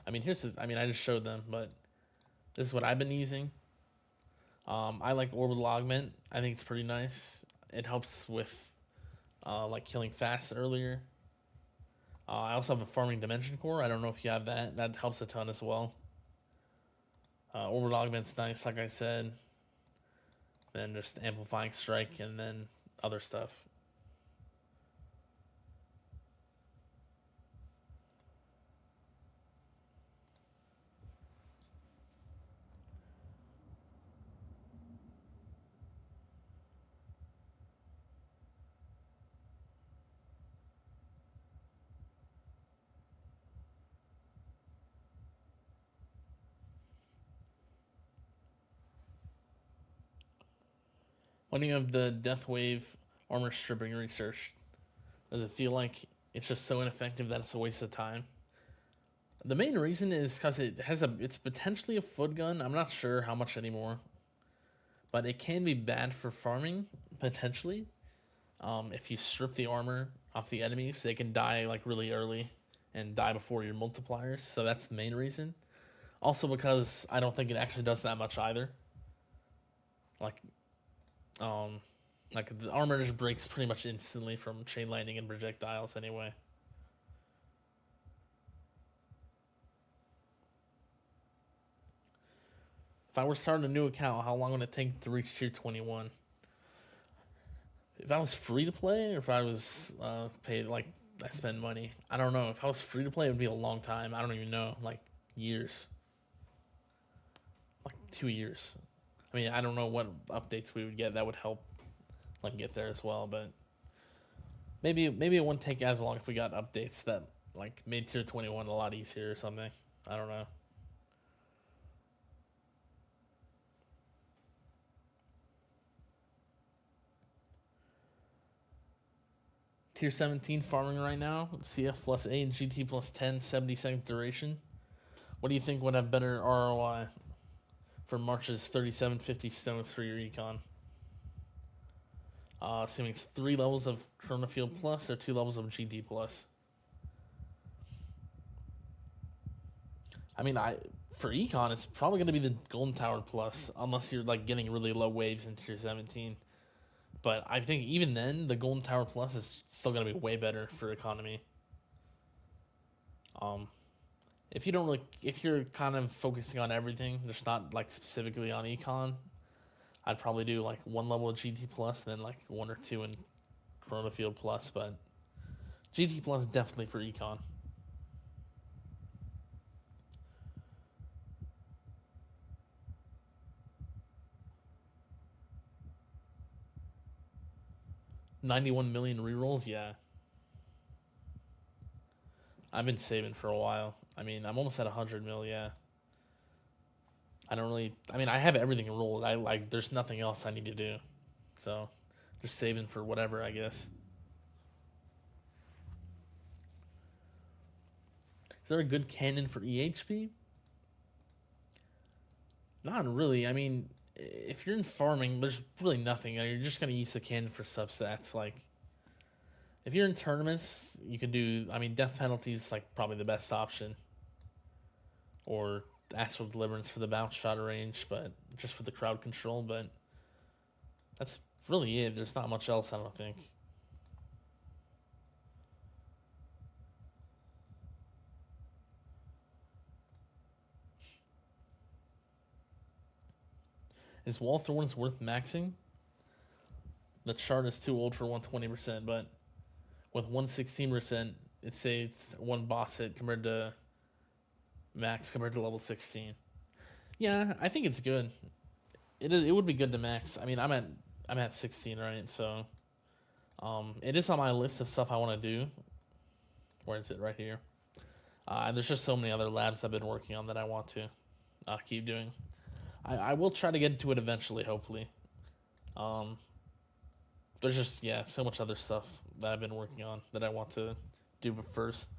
I mean, I just showed them, but this is what I've been using. I like Orbital Augment. I think it's pretty nice. It helps with like killing fast earlier. I also have a Farming Dimension Core. I don't know if you have that. That helps a ton as well. Orbital Augment's nice, like I said. Then just Amplifying Strike and then other stuff. When you have the Death Wave armor stripping research, does it feel like it's just so ineffective that it's a waste of time? The main reason is because it's potentially a foot gun. I'm not sure how much anymore, but it can be bad for farming potentially. If you strip the armor off the enemies, they can die like really early and die before your multipliers. So that's the main reason. Also because I don't think it actually does that much either. Like, um, like the armor just breaks pretty much instantly from chain lightning and projectiles anyway. If I were starting a new account, how long would it take to reach tier 21? If I was free to play, or if I was paid, like I spend money, I don't know. If I was free to play, it would be a long time. I don't even know, like years, like 2 years. I mean, I don't know what updates we would get that would help, like get there as well. But maybe it wouldn't take as long if we got updates that like made tier 21 a lot easier or something. I don't know. Tier 17 farming right now, CF plus 8 and GT plus 10, 70-second duration. What do you think would have better ROI for March's 3750 stones for your econ? Assuming it's 3 levels of Chronofield plus or 2 levels of GT plus. I mean, for econ, it's probably going to be the Golden Tower plus, unless you're like getting really low waves in tier 17. But I think even then, the Golden Tower Plus is still going to be way better for economy. If you don't really, if you're kind of focusing on everything, just not like specifically on econ, I'd probably do like 1 level of GT Plus, and then like 1 or 2 in Chronofield Plus. But GT Plus definitely for econ. $91 million rerolls, yeah. I've been saving for a while. I mean, I'm almost at 100 mil, yeah. I don't really. I mean, I have everything rolled. I like. There's nothing else I need to do, so just saving for whatever, I guess. Is there a good cannon for EHP? Not really. I mean, if you're in farming, there's really nothing. You're just gonna use the cannon for substats. Like, if you're in tournaments, you can do. I mean, death penalty is like probably the best option, or astral deliverance for the bounce shot range, but just for the crowd control. But that's really it. There's not much else, I don't think. Is Wall Thorns worth maxing? The chart is too old for 120%, but with 116%, it saves one boss hit compared to max compared to level 16. Yeah, I think it's good. It would be good to max. I mean, I'm at 16, right? So it is on my list of stuff I want to do. Where is it? Right here. There's just so many other labs I've been working on that I want to keep doing. I will try to get to it eventually, hopefully. There's just, yeah, so much other stuff that I've been working on that I want to do first.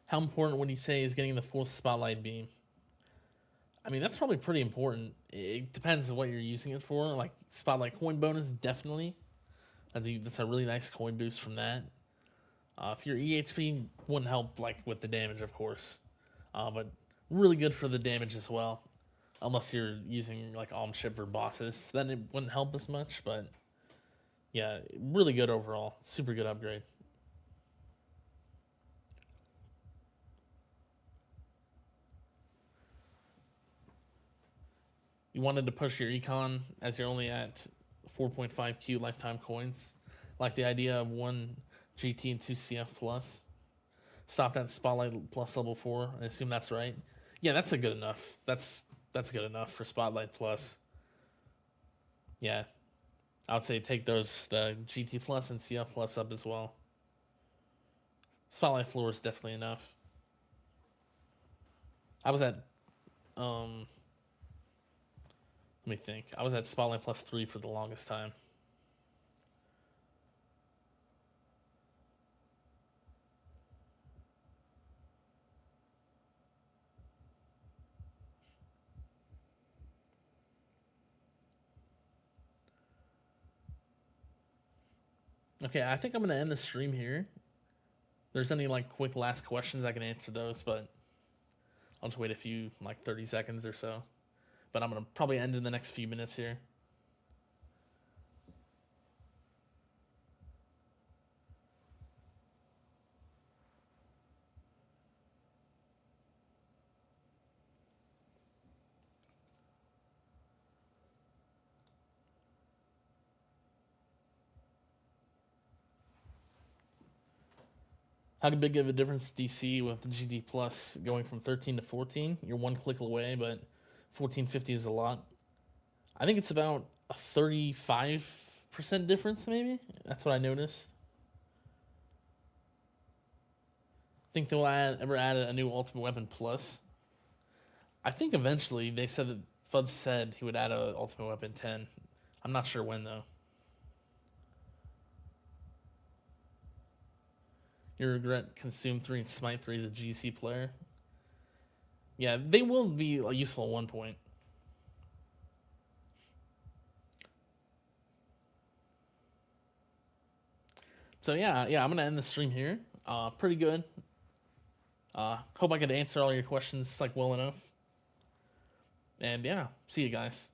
How important would you say is getting the 4th spotlight beam? I mean, that's probably pretty important. It depends on what you're using it for. Like, spotlight coin bonus, definitely. I think that's a really nice coin boost from that. If your EHP wouldn't help like with the damage, of course, but really good for the damage as well. Unless you're using like Alm Ship for bosses, then it wouldn't help as much. But yeah, really good overall. Super good upgrade. You wanted to push your econ as you're only at 4.5Q lifetime coins. Like the idea of 1 GT and 2 CF plus. Stopped at Spotlight plus level 4. I assume that's right. Yeah, that's a good enough. That's good enough for Spotlight plus. Yeah, I would say take those the GT plus and CF plus up as well. Spotlight floor is definitely enough. I was at let me think. I was at Spotlight +3 for the longest time. Okay, I think I'm gonna end the stream here. If there's any like quick last questions, I can answer those, but I'll just wait a few, like 30 seconds or so. But I'm gonna probably end in the next few minutes here. How big of a difference do you see with the GT Plus going from 13 to 14? You're one click away, but 1450 is a lot. I think it's about a 35% difference, maybe. That's what I noticed. Think they'll ever add a new Ultimate Weapon Plus? I think eventually they said that Fuds said he would add a Ultimate Weapon 10. I'm not sure when though. You regret Consume 3 and Smite 3 as a GC player? Yeah, they will be useful at one point. So yeah, I'm gonna end the stream here. Pretty good. Hope I could answer all your questions like well enough. And yeah, see you guys.